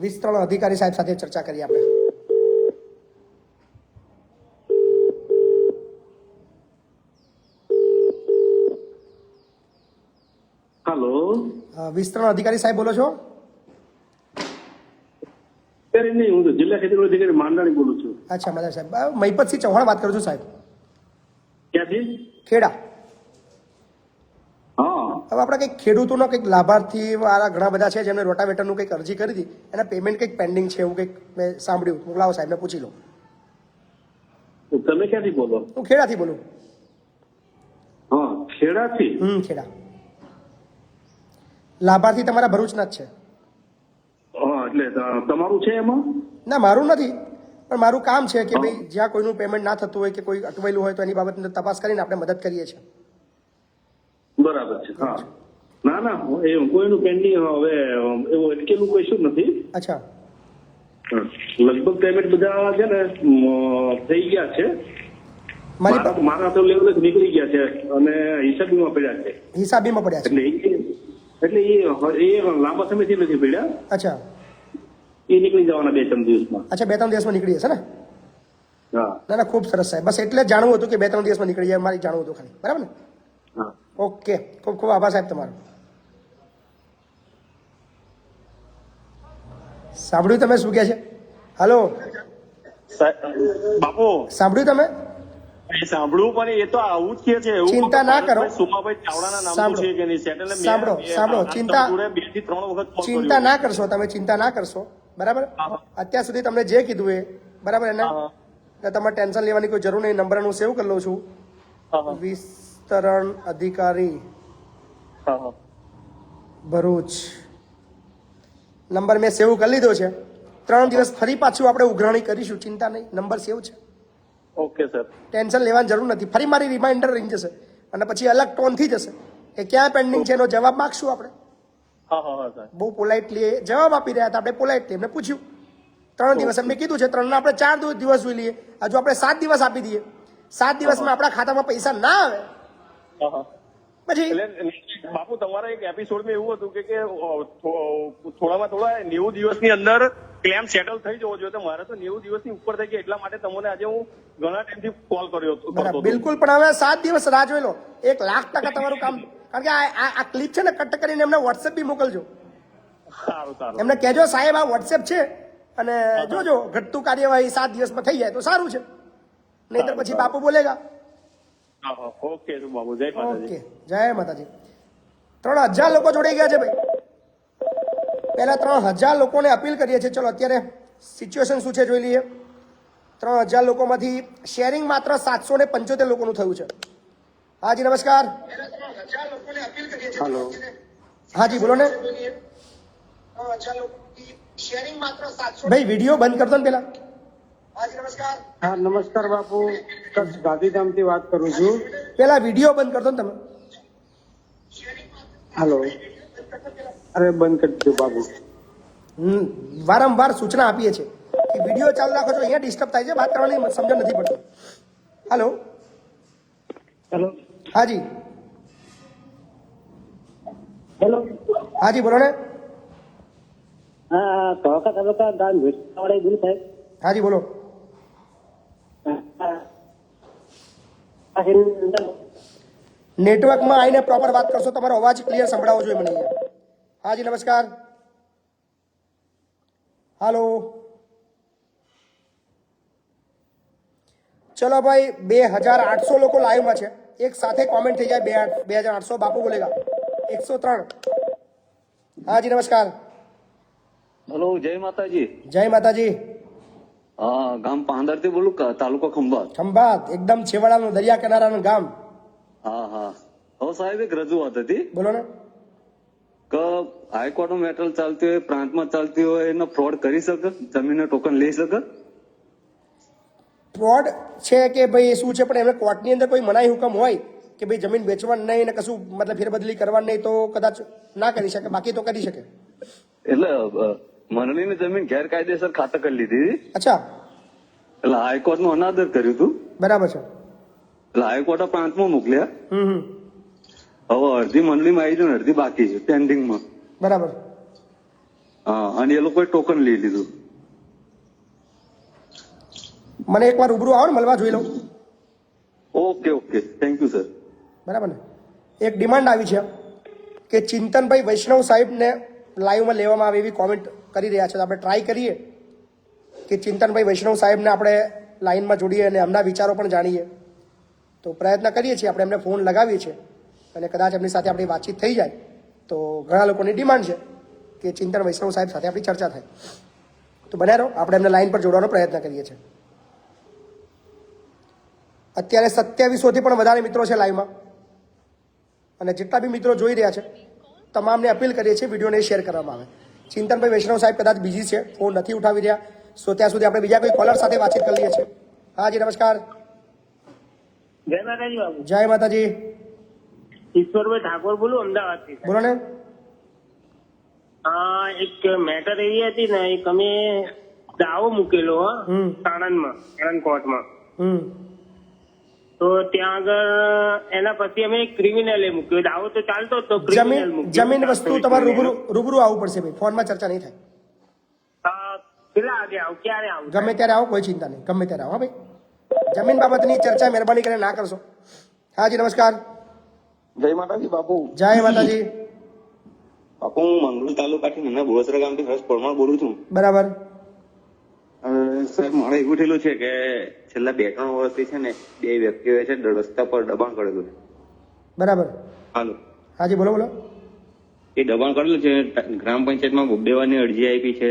Speaker 1: વિસ્તરણ અધિકારી સાહેબ સાથે ચર્ચા કરીએ આપણે.
Speaker 2: હેલો.
Speaker 1: વિસ્તરણ અધિકારી સાહેબ બોલો છો?
Speaker 2: નહીં, હું તો જિલ્લા ખેતી અધિકારી માંડાણી બોલું છું.
Speaker 1: અચ્છા મદા સાહેબ, મહિપતસિંહ ચૌહાણ વાત કરું છું સાહેબ.
Speaker 2: ક્યાંથી?
Speaker 1: ખેડા.
Speaker 2: હા.
Speaker 1: હવે આપણે કંઈક ખેડૂતોનો કંઈક લાભાર્થી વાળા ઘણા બધા છે જેમને રોટાવેટરનું કંઈક અરજી કરી હતી, એના પેમેન્ટ કંઈક પેન્ડિંગ છે એવું કંઈક મેં સાંભળ્યું. મોકલાવો સાહેબને પૂછી લો.
Speaker 2: તમે ક્યાંથી બોલો?
Speaker 1: હું ખેડાથી બોલું.
Speaker 2: હા,
Speaker 6: ખેડાથી
Speaker 1: ખેડા. લાભાર્થી તમારા ભરૂચના જ છે.
Speaker 6: હા, એટલે તમારું છે એમાં?
Speaker 1: ના, મારું નથી, પણ મારું કામ છે કે ભાઈ જ્યાં કોઈનું પેમેન્ટ ના થતું હોય કે કોઈ અટવાયેલું હોય તો એની બાબતની તપાસ કરીને આપણે મદદ કરીએ છીએ.
Speaker 6: બરાબર છે. હા, ના ના, એ કોઈનું પેન્ડિંગ હવે એવું અટકેલું કોઈ શું નથી.
Speaker 1: અચ્છા.
Speaker 6: લગભગ પેમેન્ટ બધા છે ને થઈ ગયા છે. મારા તો લેવલ નીકળી ગયા છે અને હિસાબીમાં પડ્યા છે.
Speaker 1: હિસાબીમાં પડ્યા છે
Speaker 6: એટલે એ લાંબા સમયથી નથી પડ્યા.
Speaker 1: અચ્છા.
Speaker 6: એ નીકળી જવાના 2-3 દિવસમાં.
Speaker 1: અચ્છા, 2-3 દિવસમાં નીકળી જશે ને?
Speaker 6: હા.
Speaker 1: ના ના, ખૂબ સરસ સાહેબ. બસ એટલે જ જાણવું હતું કે 2-3 દિવસમાં નીકળી જાય, મારે જાણવું હતું ખાલી. બરાબર ને?
Speaker 6: હા.
Speaker 1: ઓકે, ખૂબ ખૂબ આભાર સાહેબ તમારો. સાંભળ્યું તમે શું કહે છે? હલો
Speaker 6: બાપુ,
Speaker 1: સાંભળ્યું તમે?
Speaker 6: સાંભળ્યું, પણ એ તો આવું જ કે છે.
Speaker 1: ચિંતા ના કરો.
Speaker 6: સુમાભાઈ ચાવડાના નામ છે કે નહીં? સેટલ
Speaker 1: સાંભળો, ચિંતા
Speaker 6: 2-3 વખત
Speaker 1: ચિંતા ના કરશો તમે, ચિંતા ના કરશો. બરાબર? અત્યાર સુધી તમને જે કીધું એ બરાબર, એને તમારે ટેન્શન લેવાની કોઈ જરૂર નહીં. નંબર હું સેવ કરી લઉં છું. વિસ્તરણ અધિકારી ભરૂચ, નંબર મેં સેવ કરી લીધો છે. 3 દિવસ ફરી પાછું આપણે ઉઘરાણી કરીશું, ચિંતા નહીં. નંબર સેવ છે.
Speaker 6: Okay sir.
Speaker 1: ટેન્શન લેવાની જરૂર નથી. ફરી મારી રિમાઇન્ડર રહી જશે અને પછી અલગ ટોન થી જશે કે ક્યાં પેન્ડિંગ છે એનો જવાબ માંગશું આપણે. બહુ પોલાઇટલી જવાબ આપી રહ્યા હતા આપણે, પોલાઇટલી એમને પૂછ્યું. 3 દિવસ મેં કીધું છે, 3 આપણે 4 દિવસ જોઈ લઈએ. હજુ આપણે 7 દિવસ આપી દઈએ. 7 દિવસમાં આપણા ખાતામાં પૈસા ના આવે પછી.
Speaker 6: બાપુ, તમારા એક એપિસોડમાં એવું હતું કે થોડામાં થોડા 90 દિવસની અંદર ક્લેમ સેટલ થઈ જવો જોઈએ. તો મારે તો 90 દિવસની ઉપર થઈ ગયા, એટલા માટે તમને આજે હું ઘણા ટાઈમથી કોલ કર્યો હતો.
Speaker 1: બિલકુલ, પણ હવે 7 દિવસ રાહ જોઈ લો. 1,00,000% તમારું કામ. કારણ કે આ ક્લિપ છે ને, કટ કરીને એમને વોટ્સએપ બી મોકલજો.
Speaker 6: સારું સારું.
Speaker 1: એમને કહેજો સાહેબ આ વોટ્સએપ છે અને જોજો ઘટતું કાર્યવાહી 7 દિવસમાં થઈ જાય તો સારું છે, નહીતર પછી બાપુ બોલેગા.
Speaker 6: ઓકે બાબુ, જય માતાજી.
Speaker 1: ઓકે, જય માતાજી. 3,000 લોકો જોડાઈ ગયા છે ભાઈ. પહેલા 3,000 લોકોને અપીલ કરીએ છીએ. ચલો અત્યારે સિચ્યુએશન શું છે જોઈ લઈએ. 3,000 લોકોમાંથી શેરિંગ માત્ર 775 લોકોનું થયું છે. હાજી નમસ્કાર.
Speaker 6: હેલો.
Speaker 1: હાજી બોલો ને ભાઈ. વિડીયો બંધ કરતો ને પેલા.
Speaker 8: હા, નમસ્કાર બાપુ, ગાંધીધામથી વાત કરું છું.
Speaker 1: પેલા વિડીયો બંધ કરતો ને તમે.
Speaker 8: હેલો. અરે બંધ કરી દીધું બાપુ.
Speaker 1: વારંવાર સૂચના આપીએ છીએ કે વિડીયો ચાલુ રાખો છો, અહીંયા ડિસ્ટર્બ થાય છે, વાત કરવાની સમજણ નથી પડતી. હેલો.
Speaker 8: હેલો.
Speaker 1: હાજી.
Speaker 8: હેલો.
Speaker 1: હાજી બોલો ને.
Speaker 8: હા, ધોળકા તાલુકા ગામ ભેસાવાડા બોલું સાહેબ.
Speaker 1: હાજી બોલો. નેટવર્કમાં આવીને પ્રોપર વાત કરશો, તમારો અવાજ ક્લિયર સંભળાવો જોઈએ મને અહીંયા. હાજી નમસ્કાર. હાલો. ચલો ભાઈ, 2,800 લોકો લાઈવમાં છે. એક સાથે કોમેન્ટ થઈ જાય. 2,800. બાપુ બોલેગા 103. હાજી નમસ્કાર.
Speaker 12: હેલો, જય માતાજી.
Speaker 1: જય માતાજી.
Speaker 12: હા, ગામ પાંદર થી બોલું, તાલુકો ખંભાત.
Speaker 1: ખંભાત, એકદમ છેવાડાનું દરિયા કિનારાનું ગામ.
Speaker 12: હા હા. હવે સાહેબ એક રજૂઆત હતી.
Speaker 1: બોલો ને.
Speaker 12: કે હાઈકોર્ટમાં મેટર ચાલતી હોય, પ્રાંતમાં ચાલતી હોય, એનો ફ્રોડ કરી શકે, જમીનનો ટોકન લઈ શકે.
Speaker 1: ફ્રોડ છે કે ભાઈ શું છે, પણ એમને કોર્ટની અંદર કોઈ મનાઈ હુકમ હોય કે ભાઈ જમીન વેચવાનું નહીં ને કશું મતલબ ફેરબદલી કરવાની નહીં, તો કદાચ ના કરી શકે, બાકી તો કરી શકે.
Speaker 12: એટલે મંડળીની જમીન ગેરકાયદેસર ખાતે કરી લીધી.
Speaker 1: અચ્છા.
Speaker 12: એટલે હાઈકોર્ટ નું અનાદર કર્યું હતું.
Speaker 1: બરાબર છે.
Speaker 12: એટલે હાઈકોર્ટે પ્રાંતમાં મોકલ્યા. હવે અડધી મંડળીમાં આવી છે, અડધી બાકી છે પેન્ડિંગમાં.
Speaker 1: બરાબર.
Speaker 12: હા, અને એ લોકોએ ટોકન લઈ લીધું.
Speaker 1: મને એકવાર રૂબરૂ આવો ને, મળવા જોઈ લઉં.
Speaker 12: Okay okay, thank you sir.
Speaker 1: બરાબર ને. એક ડિમાન્ડ આવી છે કે ચિંતનભાઈ વૈષ્ણવ સાહેબને લાઈવમાં લેવામાં આવે એવી કોમેન્ટ કરી રહ્યા છે. તો આપણે ટ્રાય કરીએ કે ચિંતનભાઈ વૈષ્ણવ સાહેબને આપણે લાઈનમાં જોડીએ અને એમના વિચારો પણ જાણીએ. તો પ્રયત્ન કરીએ છીએ, આપણે એમને ફોન લગાવીએ છીએ અને કદાચ એમની સાથે આપણી વાતચીત થઈ જાય તો ઘણા લોકોની ડિમાન્ડ છે કે ચિંતન વૈષ્ણવ સાહેબ સાથે આપણી ચર્ચા થાય. તો બન્યા રહો, આપણે એમને લાઈન પર જોડવાનો પ્રયત્ન કરીએ છીએ. અત્યારે 2700થી પણ વધારે મિત્રો છે લાઈવમાં. અને જેટલા બી મિત્રો જોઈ રહ્યા છે તમામને અપીલ કરીએ છીએ વિડીયોને શેર કરવામાં આવે. ચિંતનભાઈ વૈષ્ણવ સાહેબ કદાચ બિઝી છે, ફોન નથી ઉઠાવી રહ્યા, સો ત્યાં સુધી આપણે બીજા કોઈ કોલર સાથે વાતચીત કરી લઈએ છીએ. હાજી નમસ્કાર.
Speaker 13: જય માતાજી બાબુ.
Speaker 1: જય માતાજી.
Speaker 13: ઈશ્વરભાઈ ઠાકોર બોલું, અમદાવાદથી.
Speaker 1: બોલો ને.
Speaker 13: હા, એક મેટર એવી હતી ને, એક અમે દાવો મૂકેલો સાણંદમાં, સાણંદ કોર્ટમાં. તો ત્યાં આગળ એના પછી અમે ક્રિમિનલે મૂક્યો. દાવો તો ચાલતો જ તો ક્રિમિનલ મૂક્યો.
Speaker 1: જમીન વસ્તુ તમારે રૂબરૂ આવવું પડશે ભાઈ, ફોનમાં ચર્ચા નહીં થાય.
Speaker 13: કેટલા વાગે આવું, ક્યારે આવું?
Speaker 1: ગમે ત્યારે આવો, કોઈ ચિંતા નહીં, ગમે ત્યારે આવો. હા ભાઈ, જમીન બાબતની ચર્ચા મહેરબાની કરીને ના કરશો. હાજી નમસ્કાર.
Speaker 3: જય માતાજી બાપુ.
Speaker 1: જય માતાજી.
Speaker 3: બાપુ હું મંગળૂર તાલુકાથી નાના બોરસરા ગામથી હર્ષ પરમાર બોલું છું.
Speaker 1: બરાબર.
Speaker 3: સાહેબ મારે એવું થયેલું છે કે છેલ્લા 2-3 વર્ષથી છે ને 2 વ્યક્તિઓએ છે રસ્તા પર દબાણ કરેલું છે.
Speaker 1: બરાબર.
Speaker 3: હાલો.
Speaker 1: હાજી બોલો બોલો.
Speaker 3: એ દબાણ કરેલું છે. ગ્રામ પંચાયતમાં ગુબ્બેવાની અરજી આપી છે,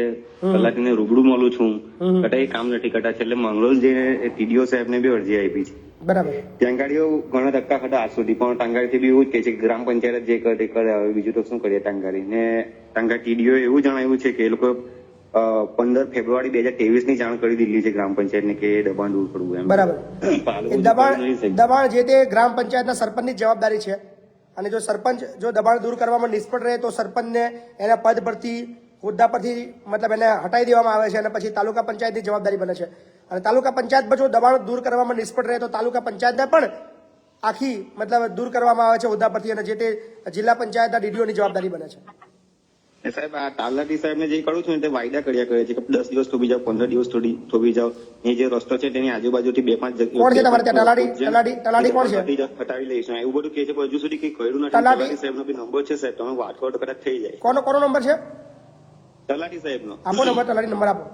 Speaker 3: તલાટીને રૂબરૂ મળું છું, કટાઈ કામ નથી કરતા છે. એટલે મંગળોલ જઈને ટીડીઓ સાહેબને બી અરજી આપી છે.
Speaker 1: બરાબર.
Speaker 3: ત્યાં ગાડીઓ ઘણા ધક્કા ખાતા આજ સુધી, પણ ટાંગાડીથી બી એવું જ કહે છે કે ગ્રામ પંચાયત જે કરે કરે, હવે બીજું તો શું કરીએ. ટાંગાડી ને ટાંગા ટીડીઓ એવું જણાવ્યું છે કે એ લોકો 15 ફેબ્રુઆરી 2023 ની જાણ કરી દીધી છે ગ્રામ પંચાયતને કે દબાણ દૂર કરવું એમ.
Speaker 1: બરાબર. દબાણ જે તે ગ્રામ પંચાયતના સરપંચની જવાબદારી છે, અને જો સરપંચ જો દબાણ દૂર કરવામાં નિષ્ફળ રહે તો સરપંચને એના પદ પરથી, હોદ્દા પરથી મતલબ એને હટાવી દેવામાં આવે છે, અને પછી તાલુકા પંચાયતની જવાબદારી બને છે. અને તાલુકા પંચાયત પર જો દબાણ દૂર કરવામાં નિષ્ફળ રહે તો તાલુકા પંચાયતને પણ આખી મતલબ દૂર કરવામાં આવે છે હોદ્દા પરથી, અને જે તે જિલ્લા પંચાયતના ડીડીઓની જવાબદારી બને છે.
Speaker 3: સાહેબ આ તાલાટી સાહેબને જે કરું છું ને તે વાયદા કર્યા કરે છે કે 10 દિવસ થોભી જાઓ, 15 દિવસ થોભી જાઓ. એ જે રસ્તો છે તેની આજુબાજુથી 2-5
Speaker 1: કોણ છે તમારે ત્યાં તલાટી કોણ છે?
Speaker 3: હટાવી લઈશું એવું બધું કે છે, પણ હજુ સુધી કઈ કર્યું નથી. તલાટી સાહેબનો બી નંબર છે સાહેબ, તમે વાત કરો તો કદાચ થઈ જાય.
Speaker 1: કોનો નંબર છે?
Speaker 3: તલાટી સાહેબનો
Speaker 1: આપો નંબર, તલાટી નંબર આપો.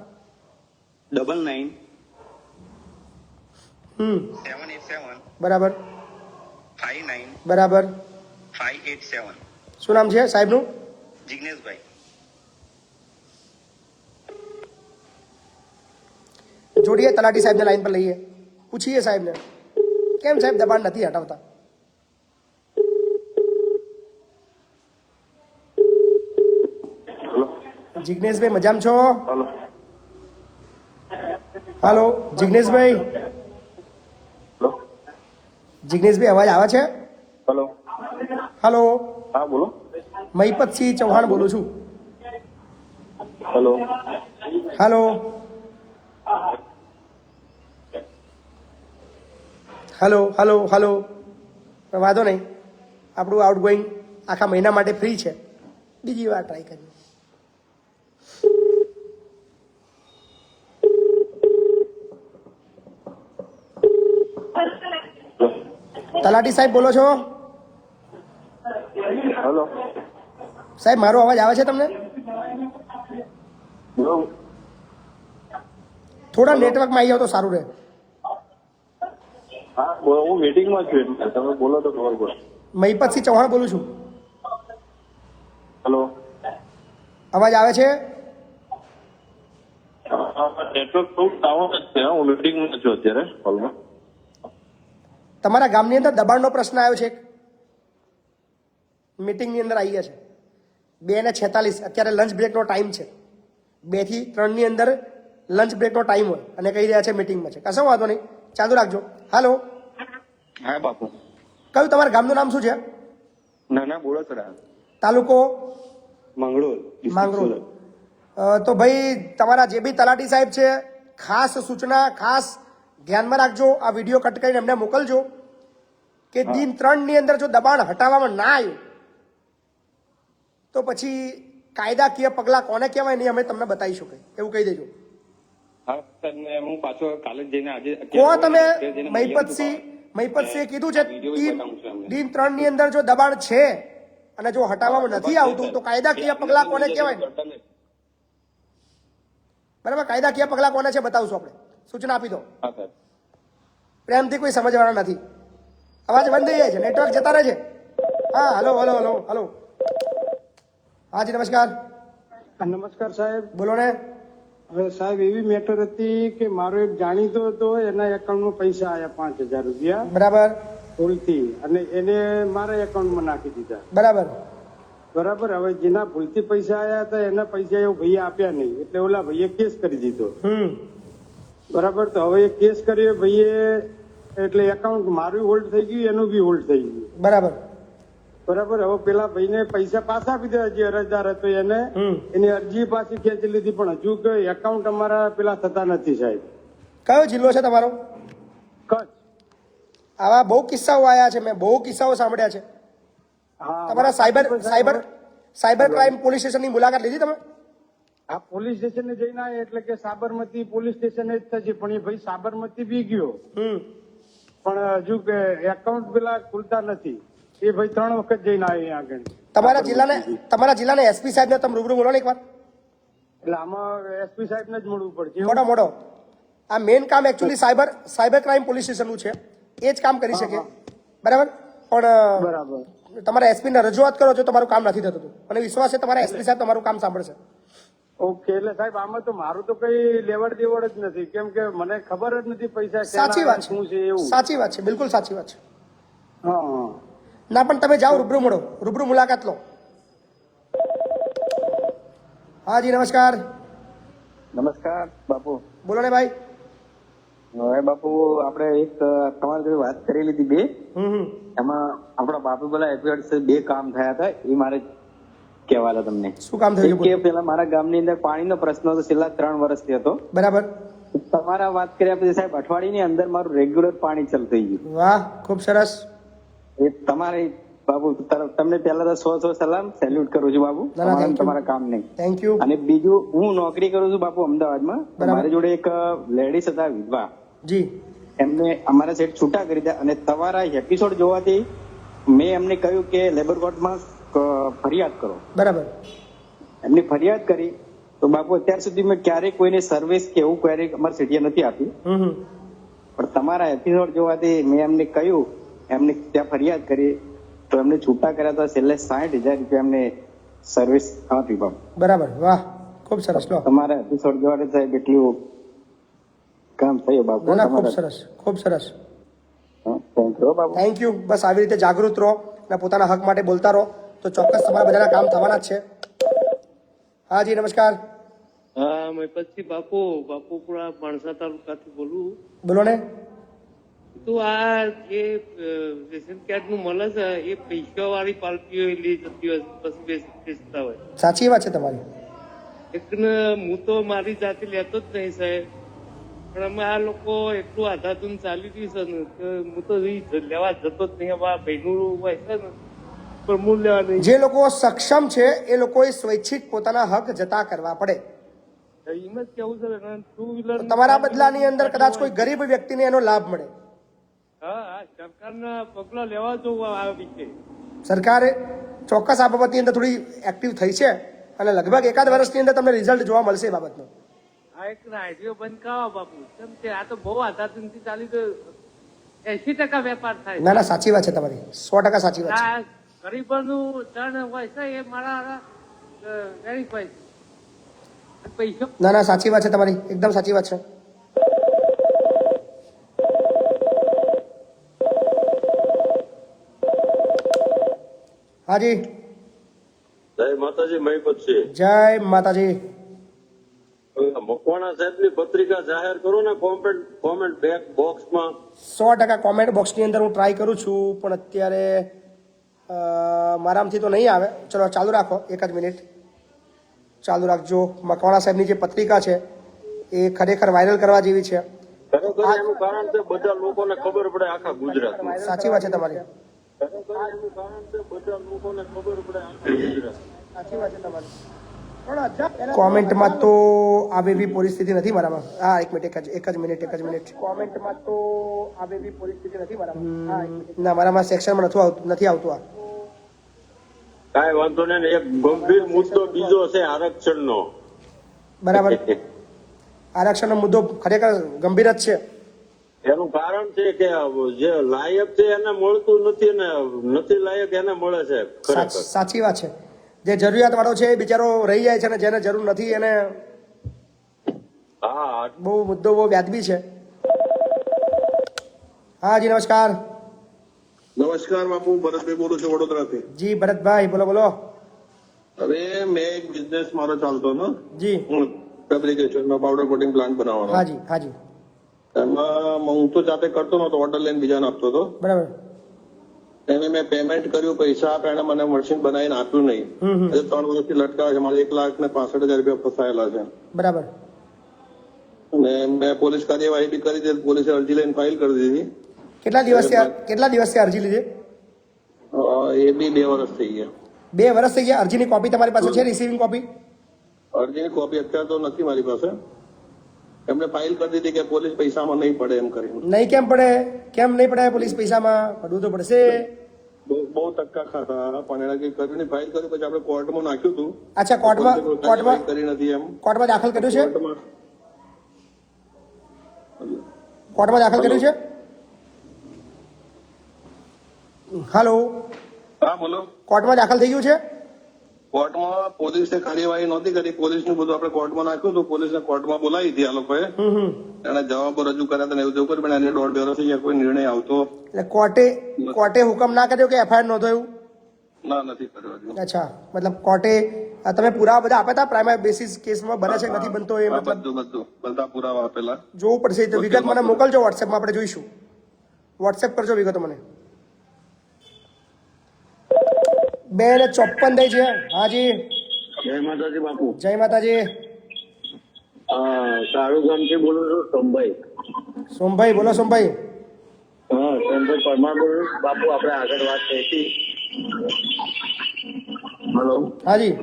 Speaker 3: 99 787
Speaker 1: બરાબર
Speaker 3: 59
Speaker 1: બરાબર
Speaker 3: 587.
Speaker 1: શું નામ છે સાહેબનું?
Speaker 3: જિગ્નેશભાઈ.
Speaker 1: જોડીએ તલાટી સાહેબને લાઈન પર લઈએ, પૂછીએ સાહેબને કેમ સાહેબ દબાણ નથી હટાવતા. જિગ્નેશભાઈ મજામાં છો? હાલો જિગ્નેશભાઈ. જિગ્નેશભાઈ અવાજ આવે છે?
Speaker 6: હેલો.
Speaker 1: હાલો.
Speaker 6: હા બોલો.
Speaker 1: મહિપતસિંહ ચૌહાણ બોલું છું.
Speaker 6: Hello.
Speaker 1: Hello. Hello hello hello. વાંધો નહીં, આપણું આઉટગોઈંગ આખા મહિના માટે ફ્રી છે, બીજી વાર ટ્રાય કરીએ. તલાટી સાહેબ બોલો છો?
Speaker 6: હેલો
Speaker 1: સાહેબ મારો અવાજ આવે છે તમને? થોડા નેટવર્કમાં આવી જાવ તો સારું રહે.
Speaker 6: હા હું મીટિંગમાં છું, એટલે તમે બોલો તો ખબર પડે.
Speaker 1: મહિપતસિંહ ચૌહાણ બોલું છું.
Speaker 6: હેલો.
Speaker 1: અવાજ આવે છે?
Speaker 6: નેટવર્ક થોડું ડાઉન જ છે, હું મીટિંગમાં છું અત્યારે હોલમાં.
Speaker 1: તમારા ગામની અંદર દબાણનો પ્રશ્ન આવ્યો છે, મીટિંગની અંદર આવી ગયા છે. 2:46 અત્યારે લંચ બ્રેકનો ટાઈમ છે. 2 થી 3 ની અંદર લંચ બ્રેકનો ટાઈમ હોય અને કહી રહ્યા છે મીટિંગમાં છે. કશો વાંધો નહીં, ચાલુ રાખજો. હાલો.
Speaker 3: હા બાપુ.
Speaker 1: કયું તમારા ગામનું નામ શું છે?
Speaker 3: નાના બોરસરા.
Speaker 1: તાલુકો?
Speaker 3: મંગળોલ.
Speaker 1: માંગરોળ. તો ભાઈ તમારા જે બી તલાટી સાહેબ છે, ખાસ સૂચના, ખાસ ધ્યાનમાં રાખજો, આ વિડીયો કટ કરીને એમને મોકલજો કે દિન 3 ની અંદર જો દબાણ હટાવવામાં ના આવ્યું તો પછી કાયદાકીય પગલાં કોને કહેવાય નહીં અમે તમને બતાવીશું, એવું કહી દેજો.
Speaker 3: હા હું પાછો કાલે જઈને આજે
Speaker 1: કોણ તમે? મહિપતસિંહ કીધું છે દિન 3 ની અંદર જો દબાણ છે અને જો હટાવવામાં નથી આવતું તો કાયદાકીય પગલાં કોને કહેવાય? બરાબર, કાયદાકીય પગલાં કોને છે બતાવશું આપણે, સૂચના આપી દો. પ્રેમથી કોઈ સમજવાના નથી. અવાજ બંધ થઈ જાય છે, નેટવર્ક જતા રહે છે. હા હલો હલો હલો હલો. હાજી નમસ્કાર.
Speaker 14: નમસ્કાર સાહેબ.
Speaker 1: બોલો ને.
Speaker 14: હવે સાહેબ એવી મેટર હતી કે મારો એક જાણીતો હતો, એના એકાઉન્ટમાં પૈસા આવ્યા 5,000 રૂપિયા.
Speaker 1: બરાબર.
Speaker 14: ભૂલથી અને એને મારા એકાઉન્ટમાં નાખી દીધા.
Speaker 1: બરાબર.
Speaker 14: બરાબર. હવે જેના ભૂલથી પૈસા આવ્યા હતા એના પૈસા એવું ભાઈએ આપ્યા નહીં, એટલે ઓલા ભાઈએ કેસ કરી દીધો. બરાબર. તો હવે એ કેસ કર્યો ભાઈએ, એટલે એકાઉન્ટ મારું હોલ્ડ થઈ ગયું, એનું બી હોલ્ડ થઈ ગયું.
Speaker 1: બરાબર.
Speaker 14: બરાબર. હવે પેલા ભાઈને પૈસા પાછા આપી દીધા, જે અરજદાર હતો એને, એની અરજી પાછી ખેંચી લીધી, પણ હજુ કે એકાઉન્ટ અમારા પેલા થતા નથી સાહેબ.
Speaker 1: કયો જિલ્લો છે તમારો?
Speaker 14: કચ્છ.
Speaker 1: આવા બહુ કિસ્સાઓ આવ્યા છે, મેં બહુ કિસ્સાઓ સાંભળ્યા છે. તમારા સાયબર ક્રાઇમ પોલીસ સ્ટેશનની મુલાકાત લીધી તમે?
Speaker 14: આ પોલીસ સ્ટેશને જઈને આવ્યા, એટલે કે સાબરમતી પોલીસ સ્ટેશન જ થશે, પણ એ ભાઈ સાબરમતી બી ગયો, પણ હજુ કે એકાઉન્ટ પેલા ખુલતા નથી. એ ભાઈ 3 વખત જઈને આવ્યા આગળ.
Speaker 1: તમારા જિલ્લાના એસપી સાહેબને તમે રૂબરૂ બોલો ને એકવાર.
Speaker 14: એટલે આમાં એસપી સાહેબને જ મળવું પડશે.
Speaker 1: મોટો આ મેઇન કામ એકચ્યુઅલી સાયબર ક્રાઇમ પોલીસ સ્ટેશનનું છે, એ જ કામ કરી શકે. બરાબર. પણ
Speaker 14: બરાબર.
Speaker 1: તમારા એસપી ને રજૂઆત કરો છો, તમારું કામ નથી થતું. મને વિશ્વાસ છે તમારા એસપી સાહેબ તમારું કામ સાંભળશે.
Speaker 14: ઓકે. એટલે સાહેબ આમાં તો મારું તો કઈ લેવડ દેવડ જ નથી, કેમ કે મને ખબર જ નથી પૈસા
Speaker 1: સાચી વાત
Speaker 14: શું છે. એવું
Speaker 1: સાચી વાત છે, બિલકુલ સાચી વાત છે.
Speaker 14: હા.
Speaker 1: ના પણ તમે જાઓ, રૂબરૂ મળો, રૂબરૂ મુલાકાત લો. હા જી નમસ્કાર.
Speaker 8: નમસ્કાર બાપુ.
Speaker 1: બોલો ને ભાઈ.
Speaker 8: હવે બાપુ આપણે એક તમારી જોડે વાત કરી લીધી બે, એમાં આપણા બાપુ પેલા એપિસોડ 2 કામ થયા હતા, એ મારે કહેવાલા તમને.
Speaker 1: શું કામ થયું?
Speaker 8: કે પેલા મારા ગામની અંદર પાણીનો પ્રશ્ન હતો, છેલ્લા 3 વર્ષથી હતો.
Speaker 1: બરાબર.
Speaker 8: તમારા વાત કર્યા પછી સાહેબ અઠવાડિયાની અંદર મારું રેગ્યુલર પાણી ચાલુ થઈ ગયું.
Speaker 1: વાહ, ખૂબ સરસ.
Speaker 8: એ તમારે બાબુ તમને પહેલા તો 100 સલામ, સેલ્યુટ કરું છું બાબુ, તમારા કામ નહીં.
Speaker 1: Thank you.
Speaker 8: અને બીજું, હું નોકરી કરું છું બાપુ અમદાવાદમાં. મારી જોડે એક લેડીઝ હતા વિધવા,
Speaker 1: જી,
Speaker 8: એમને અમારા સેટ છૂટા કરી દીધા, અને તમારા એપિસોડ જોવાથી મેં એમને કહ્યું કે લેબર કોર્ટમાં ફરિયાદ કરો.
Speaker 1: બરાબર.
Speaker 8: એમની ફરિયાદ કરી તો બાપુ અત્યાર સુધી મેં ક્યારેય કોઈને સર્વિસ કે એવું ક્યારેય અમારા સિટીએ નથી આપી, પણ તમારા એપિસોડ જોવાથી મેં એમને કહ્યું, એમને ત્યાં ફરિયાદ કરી તો એમને છૂટા કર્યા તો છેલ્લે 60,000 રૂપિયા એમને સર્વિસ આપી બાપુ.
Speaker 1: બરાબર. વાહ, ખૂબ સરસ. લો,
Speaker 8: તમારા એપિસોડ જોવાથી સાહેબ એટલું કામ થયું બાપુ.
Speaker 1: ખૂબ સરસ, ખૂબ સરસ.
Speaker 8: થેન્ક યુ બાપુ.
Speaker 1: Thank you. બસ આવી રીતે જાગૃત રહો અને પોતાના હક માટે બોલતા રહો, તો ચોક્કસ તમારા બધાના કામ થવાના જ છે. હા જી નમસ્કાર.
Speaker 15: હા, મેં પછી બાપુપુરા માણસા તાલુકાથી બોલું.
Speaker 1: બોલો ને.
Speaker 15: તો આ જે રેશન કાર્ડ નું મળે છે એ પૈસા વાળી પાલટીઓ લઈ જતી હોય, પછી બેસતા હોય.
Speaker 1: સાચી વાત છે તમારી.
Speaker 15: એકને હું તો મારી જાતે લેતો જ નહીં સાહેબ, પણ અમે આ લોકો એટલું આધાધૂન ચાલી રહ્યું છે ને કે હું તો લેવા જતો જ નહીં. આ ભાઈનું હોય છે ને, પણ હું લેવા નહીં.
Speaker 1: જે લોકો સક્ષમ છે એ લોકોએ સ્વૈચ્છિક પોતાના હક જતા કરવા પડે.
Speaker 15: એમ જ કેવું છે. ટુ વ્હીલર
Speaker 1: તમારા બદલાની અંદર કદાચ કોઈ ગરીબ વ્યક્તિને એનો લાભ મળે.
Speaker 15: હા, સરકારના પગલા લેવા જોવા આ વિશે.
Speaker 1: સરકારે ચોક્કસ આ બાબતની અંદર થોડી એક્ટિવ થઈ છે, અને લગભગ 1 વર્ષની અંદર તમને રિઝલ્ટ જોવા મળશે એ બાબતનું.
Speaker 15: આ એક રાઇડિયો બંધ કરાવો બાપુ, કેમ કે આ તો બહુ આધારથી ચાલી તો 80% વેપાર થાય.
Speaker 1: ના ના, સાચી વાત છે તમારી, 100% સાચી વાત છે.
Speaker 15: ગરીબોનું ધન હોય છે એ મારા વેરીફાઈ પૈસા.
Speaker 1: ના ના, સાચી વાત છે તમારી, એકદમ સાચી વાત છે. હાજી.
Speaker 16: જય માતાજી. મહિપત છે.
Speaker 1: જય માતાજી.
Speaker 16: મકવાણા સાહેબની પત્રિકા જાહેર કરો ને કોમેન્ટ બેક બોક્સમાં.
Speaker 1: 100% કોમેન્ટ બોક્સની અંદર હું ટ્રાય કરું છું, પણ અત્યારે મારામાંથી તો નહીં આવે. ચલો ચાલુ રાખો, 1 જ મિનિટ ચાલુ રાખજો. મકવાણા સાહેબની જે પત્રિકા છે એ ખરેખર વાયરલ કરવા જેવી છે.
Speaker 16: ખરેખર એનું કારણ છે બધા લોકોને ખબર પડે આખા ગુજરાતમાં.
Speaker 1: સાચી વાત છે તમારી.
Speaker 16: એનું કારણ છે બધા લોકોને ખબર પડે આખા ગુજરાત.
Speaker 1: સાચી વાત છે તમારી. કોમેન્ટમાં તો આવે એવી પરિસ્થિતિ નથી મારામાં. હા, 1 મિનિટ. કોમેન્ટમાં તો આવે એવી પરિસ્થિતિ નથી મારામાં. ના, મારામાં સેક્શનમાં નથી આવતું આ.
Speaker 16: કાંઈ વાંધો નહીં. એક ગંભીર મુદ્દો બીજો છે આરક્ષણનો.
Speaker 1: બરાબર. આરક્ષણનો મુદ્દો ખરેખર ગંભીર જ છે.
Speaker 16: એનું કારણ છે કે જે લાયક છે એને મળતું નથી ને નથી લાયક એને મળે છે.
Speaker 1: સાચી વાત છે. જે જરૂરિયાત વાળો છે એ બિચારો રહી જાય છે, અને જેને જરૂર નથી એને.
Speaker 16: હા,
Speaker 1: મુદ્દો બહુ વ્યાજબી છે. હા જી નમસ્કાર.
Speaker 16: નમસ્કાર બાપુ, ભરતભાઈ બોલું છું વડોદરાથી.
Speaker 1: જી ભરતભાઈ, બોલો બોલો.
Speaker 16: હવે મેં એક બિઝનેસ મારો ચાલતો હતો
Speaker 1: જી.
Speaker 16: ફેબ્રિકેશન નો પાવડર કોટિંગ પ્લાન્ટ બનાવવાનો.
Speaker 1: હાજી હાજી.
Speaker 16: એમાં હું તો જાતે કરતો નતો, ઓર્ડર લઈને બીજાને આપતો હતો.
Speaker 1: બરાબર.
Speaker 16: એમાં મેં પેમેન્ટ કર્યું, પૈસા આપ્યા, એને મને મશીન બનાવીને આપ્યું નહીં. હજુ 3 વર્ષથી લટકાવે છે. મારે 1,65,000 રૂપિયા ફસાયેલા છે.
Speaker 1: બરાબર.
Speaker 16: અને મેં પોલીસ કાર્યવાહી બી કરી દીધી, પોલીસે અરજી લઈને ફાઇલ કરી દીધી.
Speaker 1: કેટલા દિવસથી અરજી લીધી?
Speaker 16: એ બી 2 વર્ષ થઈ ગયા.
Speaker 1: 2 વર્ષ થઈ ગયા. અરજીની કોપી તમારી પાસે છે? Receiving copy?
Speaker 16: અરજીની કોપી અત્યારે તો નથી મારી પાસે. એમને ફાઇલ કરી દીધી કે પોલીસ પૈસામાં નહીં પડે એમ કરીને.
Speaker 1: નહીં કેમ પડે? કેમ નહીં પડે પોલીસ પૈસામાં? પડવું તો પડશે.
Speaker 16: બહુ ધક્કા ખાતા, પણ એને કઈ કર્યું નહીં. ફાઇલ કર્યું, પછી આપણે કોર્ટમાં નાખ્યું હતું.
Speaker 1: અચ્છા, કોર્ટમાં
Speaker 16: કરી નથી એમ.
Speaker 1: કોર્ટમાં દાખલ કર્યું છે? કોર્ટમાં દાખલ કર્યું છે? હાલો,
Speaker 16: હા બોલો.
Speaker 1: કોર્ટમાં દાખલ થઈ ગયું છે?
Speaker 16: કોર્ટમાં પોલીસે કાર્યવાહી નહોતી કરી. પોલીસનું બધું આપણે કોર્ટમાં નાખ્યું હતું. પોલીસને કોર્ટમાં બોલાવી હતી આ લોકોએ. એને જવાબો રજૂ કર્યા હતા ને એવું તેવું કર્યું, પણ એને 1.5 વર્ષ થઈ ગયા, કોઈ નિર્ણય આવતો.
Speaker 1: એટલે કોર્ટે હુકમ ના કર્યો કે એફઆઈઆર નોંધાયું?
Speaker 16: ના, નથી કર્યો હજુ.
Speaker 1: અચ્છા, મતલબ કોર્ટે તમે પુરાવા બધા આપ્યા હતા? પ્રાઇમરી બેસિસ કેસમાં બને છે નથી બનતો એ મતલબ
Speaker 16: બધા પુરાવા આપેલા.
Speaker 1: જોવું પડશે. તો વિગત મને મોકલજો વોટ્સએપમાં, આપણે જોઈશું. વોટ્સએપ કરજો વિગતો મને. 2:54 થઈ છે. હાજી.
Speaker 16: જય માતાજી બાપુ.
Speaker 1: જય માતાજી.
Speaker 16: સારું ગામથી બોલું છું, સોમભાઈ.
Speaker 1: સોમભાઈ, બોલો સોમભાઈ.
Speaker 16: હા, સોમભાઈ પરમાર બોલું છું બાપુ. આપણે આગળ વાત થઈ હતી. હલો.
Speaker 1: હાજી.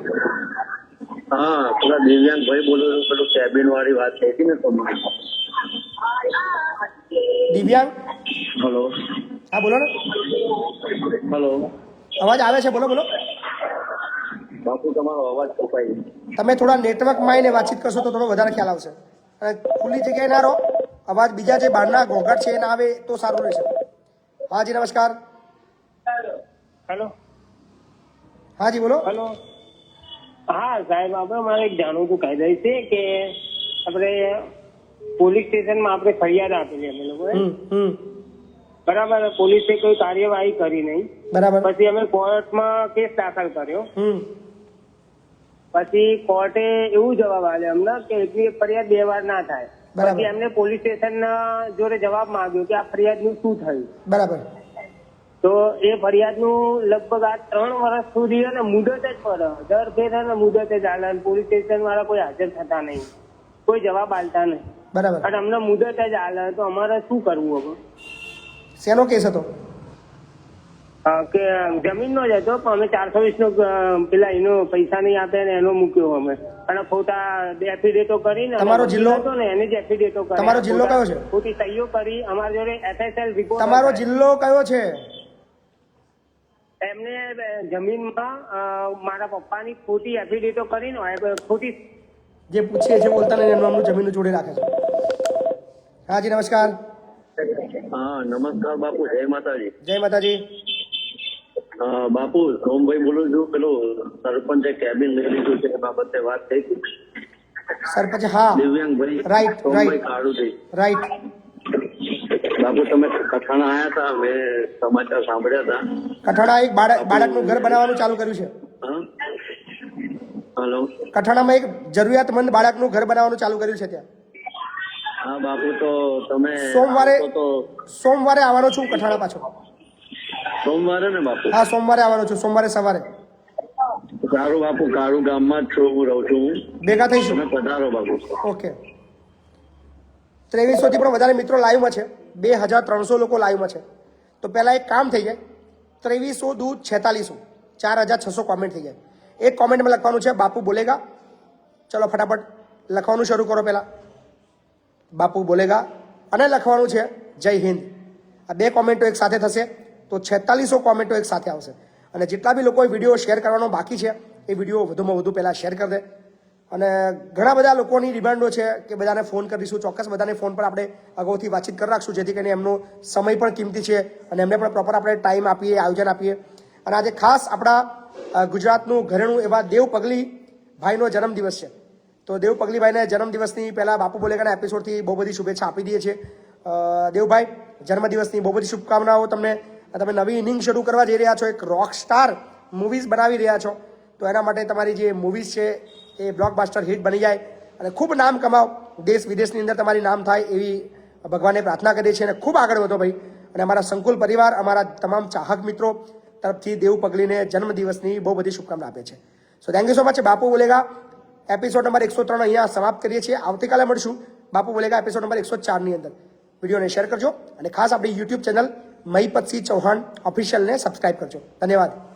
Speaker 16: હા, પેલા દિવ્યાંગ ભાઈ બોલું છું. પેલું કેબિન વાળી વાત થઈ હતી ને તમારી.
Speaker 1: દિવ્યાંગ.
Speaker 16: હલો.
Speaker 1: હા, બોલો ને.
Speaker 16: હલો.
Speaker 1: અવાજ આવે છે, બોલો બોલો.
Speaker 16: બાપુ તમારો અવાજ કપાય.
Speaker 1: તમે થોડા નેટવર્કમાં આવીને વાતચીત કરશો તો થોડો વધારે ખ્યાલ આવશે. અને ખુલ્લી જગ્યાએ ના રહો. અવાજ બીજા જે બહારના ઘોંઘાટ છે એ ના આવે તો સારું રહેશે. હાજી, નમસ્કાર.
Speaker 13: હેલો.
Speaker 1: હાજી, બોલો.
Speaker 13: હેલો. હા સાહેબ, આપણે મારે એક જાણવું હતું કાયદા છે કે આપણે પોલીસ સ્ટેશનમાં આપણે ફરિયાદ આપેલી અમે લોકોએ, બરાબર. પોલીસે કોઈ કાર્યવાહી કરી નહીં.
Speaker 1: બરાબર.
Speaker 13: પછી અમે કોર્ટમાં કેસ દાખલ કર્યો. પછી કોર્ટે એવું જવાબ આપ્યો અમને કે એટલી ફરિયાદ 2 વાર ના થાય. પછી એમને પોલીસ સ્ટેશન જોડે જવાબ માંગ્યો કે આ ફરિયાદનું શું થયું.
Speaker 1: બરાબર.
Speaker 13: તો એ ફરિયાદનું લગભગ આ 3 વર્ષ સુધી અને મુદત જ પડે. દર ફેર મુદત જ ચાલે. પોલીસ સ્ટેશન વાળા કોઈ હાજર થતા નહીં, કોઈ જવાબ આલતા નહીં.
Speaker 1: બરાબર.
Speaker 13: અને અમને મુદત જ હાલે. તો અમારે શું કરવું હવે?
Speaker 1: શેનો કેસ હતો?
Speaker 13: કે જમીનનો જ હતો, પણ અમે 420 પેલા એનો પૈસા નહીં આપે ને એનો મૂક્યો અમે. અને ખોટા એફિડેટો કરીને
Speaker 1: તમારો જિલ્લો
Speaker 13: ને એની જ એફિડેટો કરી.
Speaker 1: તમારો જિલ્લો કયો છે?
Speaker 13: ખોટી સહીઓ કરી. અમારી જોડે એફએસએલ રિપોર્ટ.
Speaker 1: તમારો જિલ્લો કયો છે?
Speaker 13: એમને જમીનમાં મારા પપ્પાની ખોટી એફિડેટો કરીને ખોટી
Speaker 1: જે પૂછીએ છે બોલતા નહીં, એમનું જમીન જોડે રાખે છે. હાજી, નમસ્કાર.
Speaker 16: હા, નમસ્કાર બાપુ. જય માતાજી.
Speaker 1: જય માતાજી.
Speaker 16: બાપુ સોમભાઈ બોલું છું. પેલું સરપંચે કેબિન લઈ લીધું છે એ બાબતે વાત થઈ હતી.
Speaker 1: સરપંચ, હા.
Speaker 16: દિવ્યાંગભાઈ.
Speaker 1: રાઈટ
Speaker 16: સોમભાઈ કાળુજી.
Speaker 1: રાઈટ.
Speaker 16: બાપુ તમે કઠાણા આયા હતા, મેં સમાચાર સાંભળ્યા હતા.
Speaker 1: કઠાણા એક બાળકનું ઘર બનાવવાનું ચાલુ કર્યું છે.
Speaker 16: હલો.
Speaker 1: કઠાણામાં એક જરૂરિયાતમંદ બાળકનું ઘર બનાવવાનું ચાલુ કર્યું છે ત્યાં.
Speaker 16: હા બાપુ, તો તમે
Speaker 1: સોમવારે આવવાનો છું કઠાણા પાછો.
Speaker 16: સોમવારે ને બાપુ?
Speaker 1: હા, સોમવારે આવવાનો છું, સોમવારે સવારે.
Speaker 16: સારું બાપુ, કાળું ગામમાં જ છું, હું રહું છું.
Speaker 1: ભેગા થઈશું.
Speaker 16: તમે પધારો બાપુ.
Speaker 1: ઓકે. 2300 થી પણ વધારે મિત્રો લાઈવમાં છે. 2300 લોકો લાઈવમાં છે. તો પહેલા એક કામ થઈ જાય. 2300 દૂધ 4600, 4600 કોમેન્ટ થઈ જાય. એક કોમેન્ટમાં લખવાનું છે બાપુ બોલેગા. ચલો ફટાફટ લખવાનું શરૂ કરો. પહેલા બાપુ બોલેગા અને લખવાનું છે જય હિન્દ. આ 2 કોમેન્ટો એક સાથે થશે તો 4600 કોમેન્ટો એક સાથે આવશે. અને જેટલા બી લોકોએ વિડીયો શેર કરવાનો બાકી છે એ વિડીયો વધુમાં વધુ પહેલાં શેર કરી દે. અને ઘણા બધા લોકોની ડિમાન્ડો છે કે બધાને ફોન કરીશું. ચોક્કસ બધાને ફોન પર આપણે અગાઉથી વાતચીત કરી રાખશું, જેથી કરીને એમનો સમય પણ કિંમતી છે અને એમને પણ પ્રોપર આપણે ટાઈમ આપીએ, આયોજન આપીએ. અને આજે ખાસ આપણા ગુજરાતનું ઘરેણું એવા દેવ પગલી ભાઈનો જન્મદિવસ છે. તો દેવ પગલી ભાઈને જન્મદિવસની પહેલાં બાપુ બોલેગાના એપિસોડથી બહુ બધી શુભેચ્છા આપી દઈએ છીએ. દેવભાઈ, જન્મદિવસની બહુ બધી શુભકામનાઓ તમને. તમે નવી ઇનિંગ શરૂ કરવા જઈ રહ્યા છો, એક રોક સ્ટાર મૂવીઝ બનાવી રહ્યા છો, તો એના માટે તમારી જે મૂવીઝ છે એ બ્લોકબસ્ટર હિટ બની જાય અને ખૂબ નામ કમાઓ, દેશ વિદેશની અંદર તમારી નામ થાય એવી ભગવાનને પ્રાર્થના કરીએ છીએ અને ખૂબ આગળ વધો ભાઈ. અને અમારા સંકુલ પરિવાર, અમારા તમામ ચાહક મિત્રો તરફથી દેવ પગલીને જન્મદિવસની બહુ બધી શુભકામના આપે છે. So thank you so much. Bapu બોલેગા episode number 103 અહીંયા સમાપ્ત કરીએ છીએ. આવતીકાલે મળશું બાપુ બોલેગા એપિસોડ નંબર 104ની અંદર. વિડીયોને શેર કરજો અને ખાસ આપણી YouTube channel Mahipatsinh Chauhan ઓફિશિયલને subscribe કરજો. ધન્યવાદ.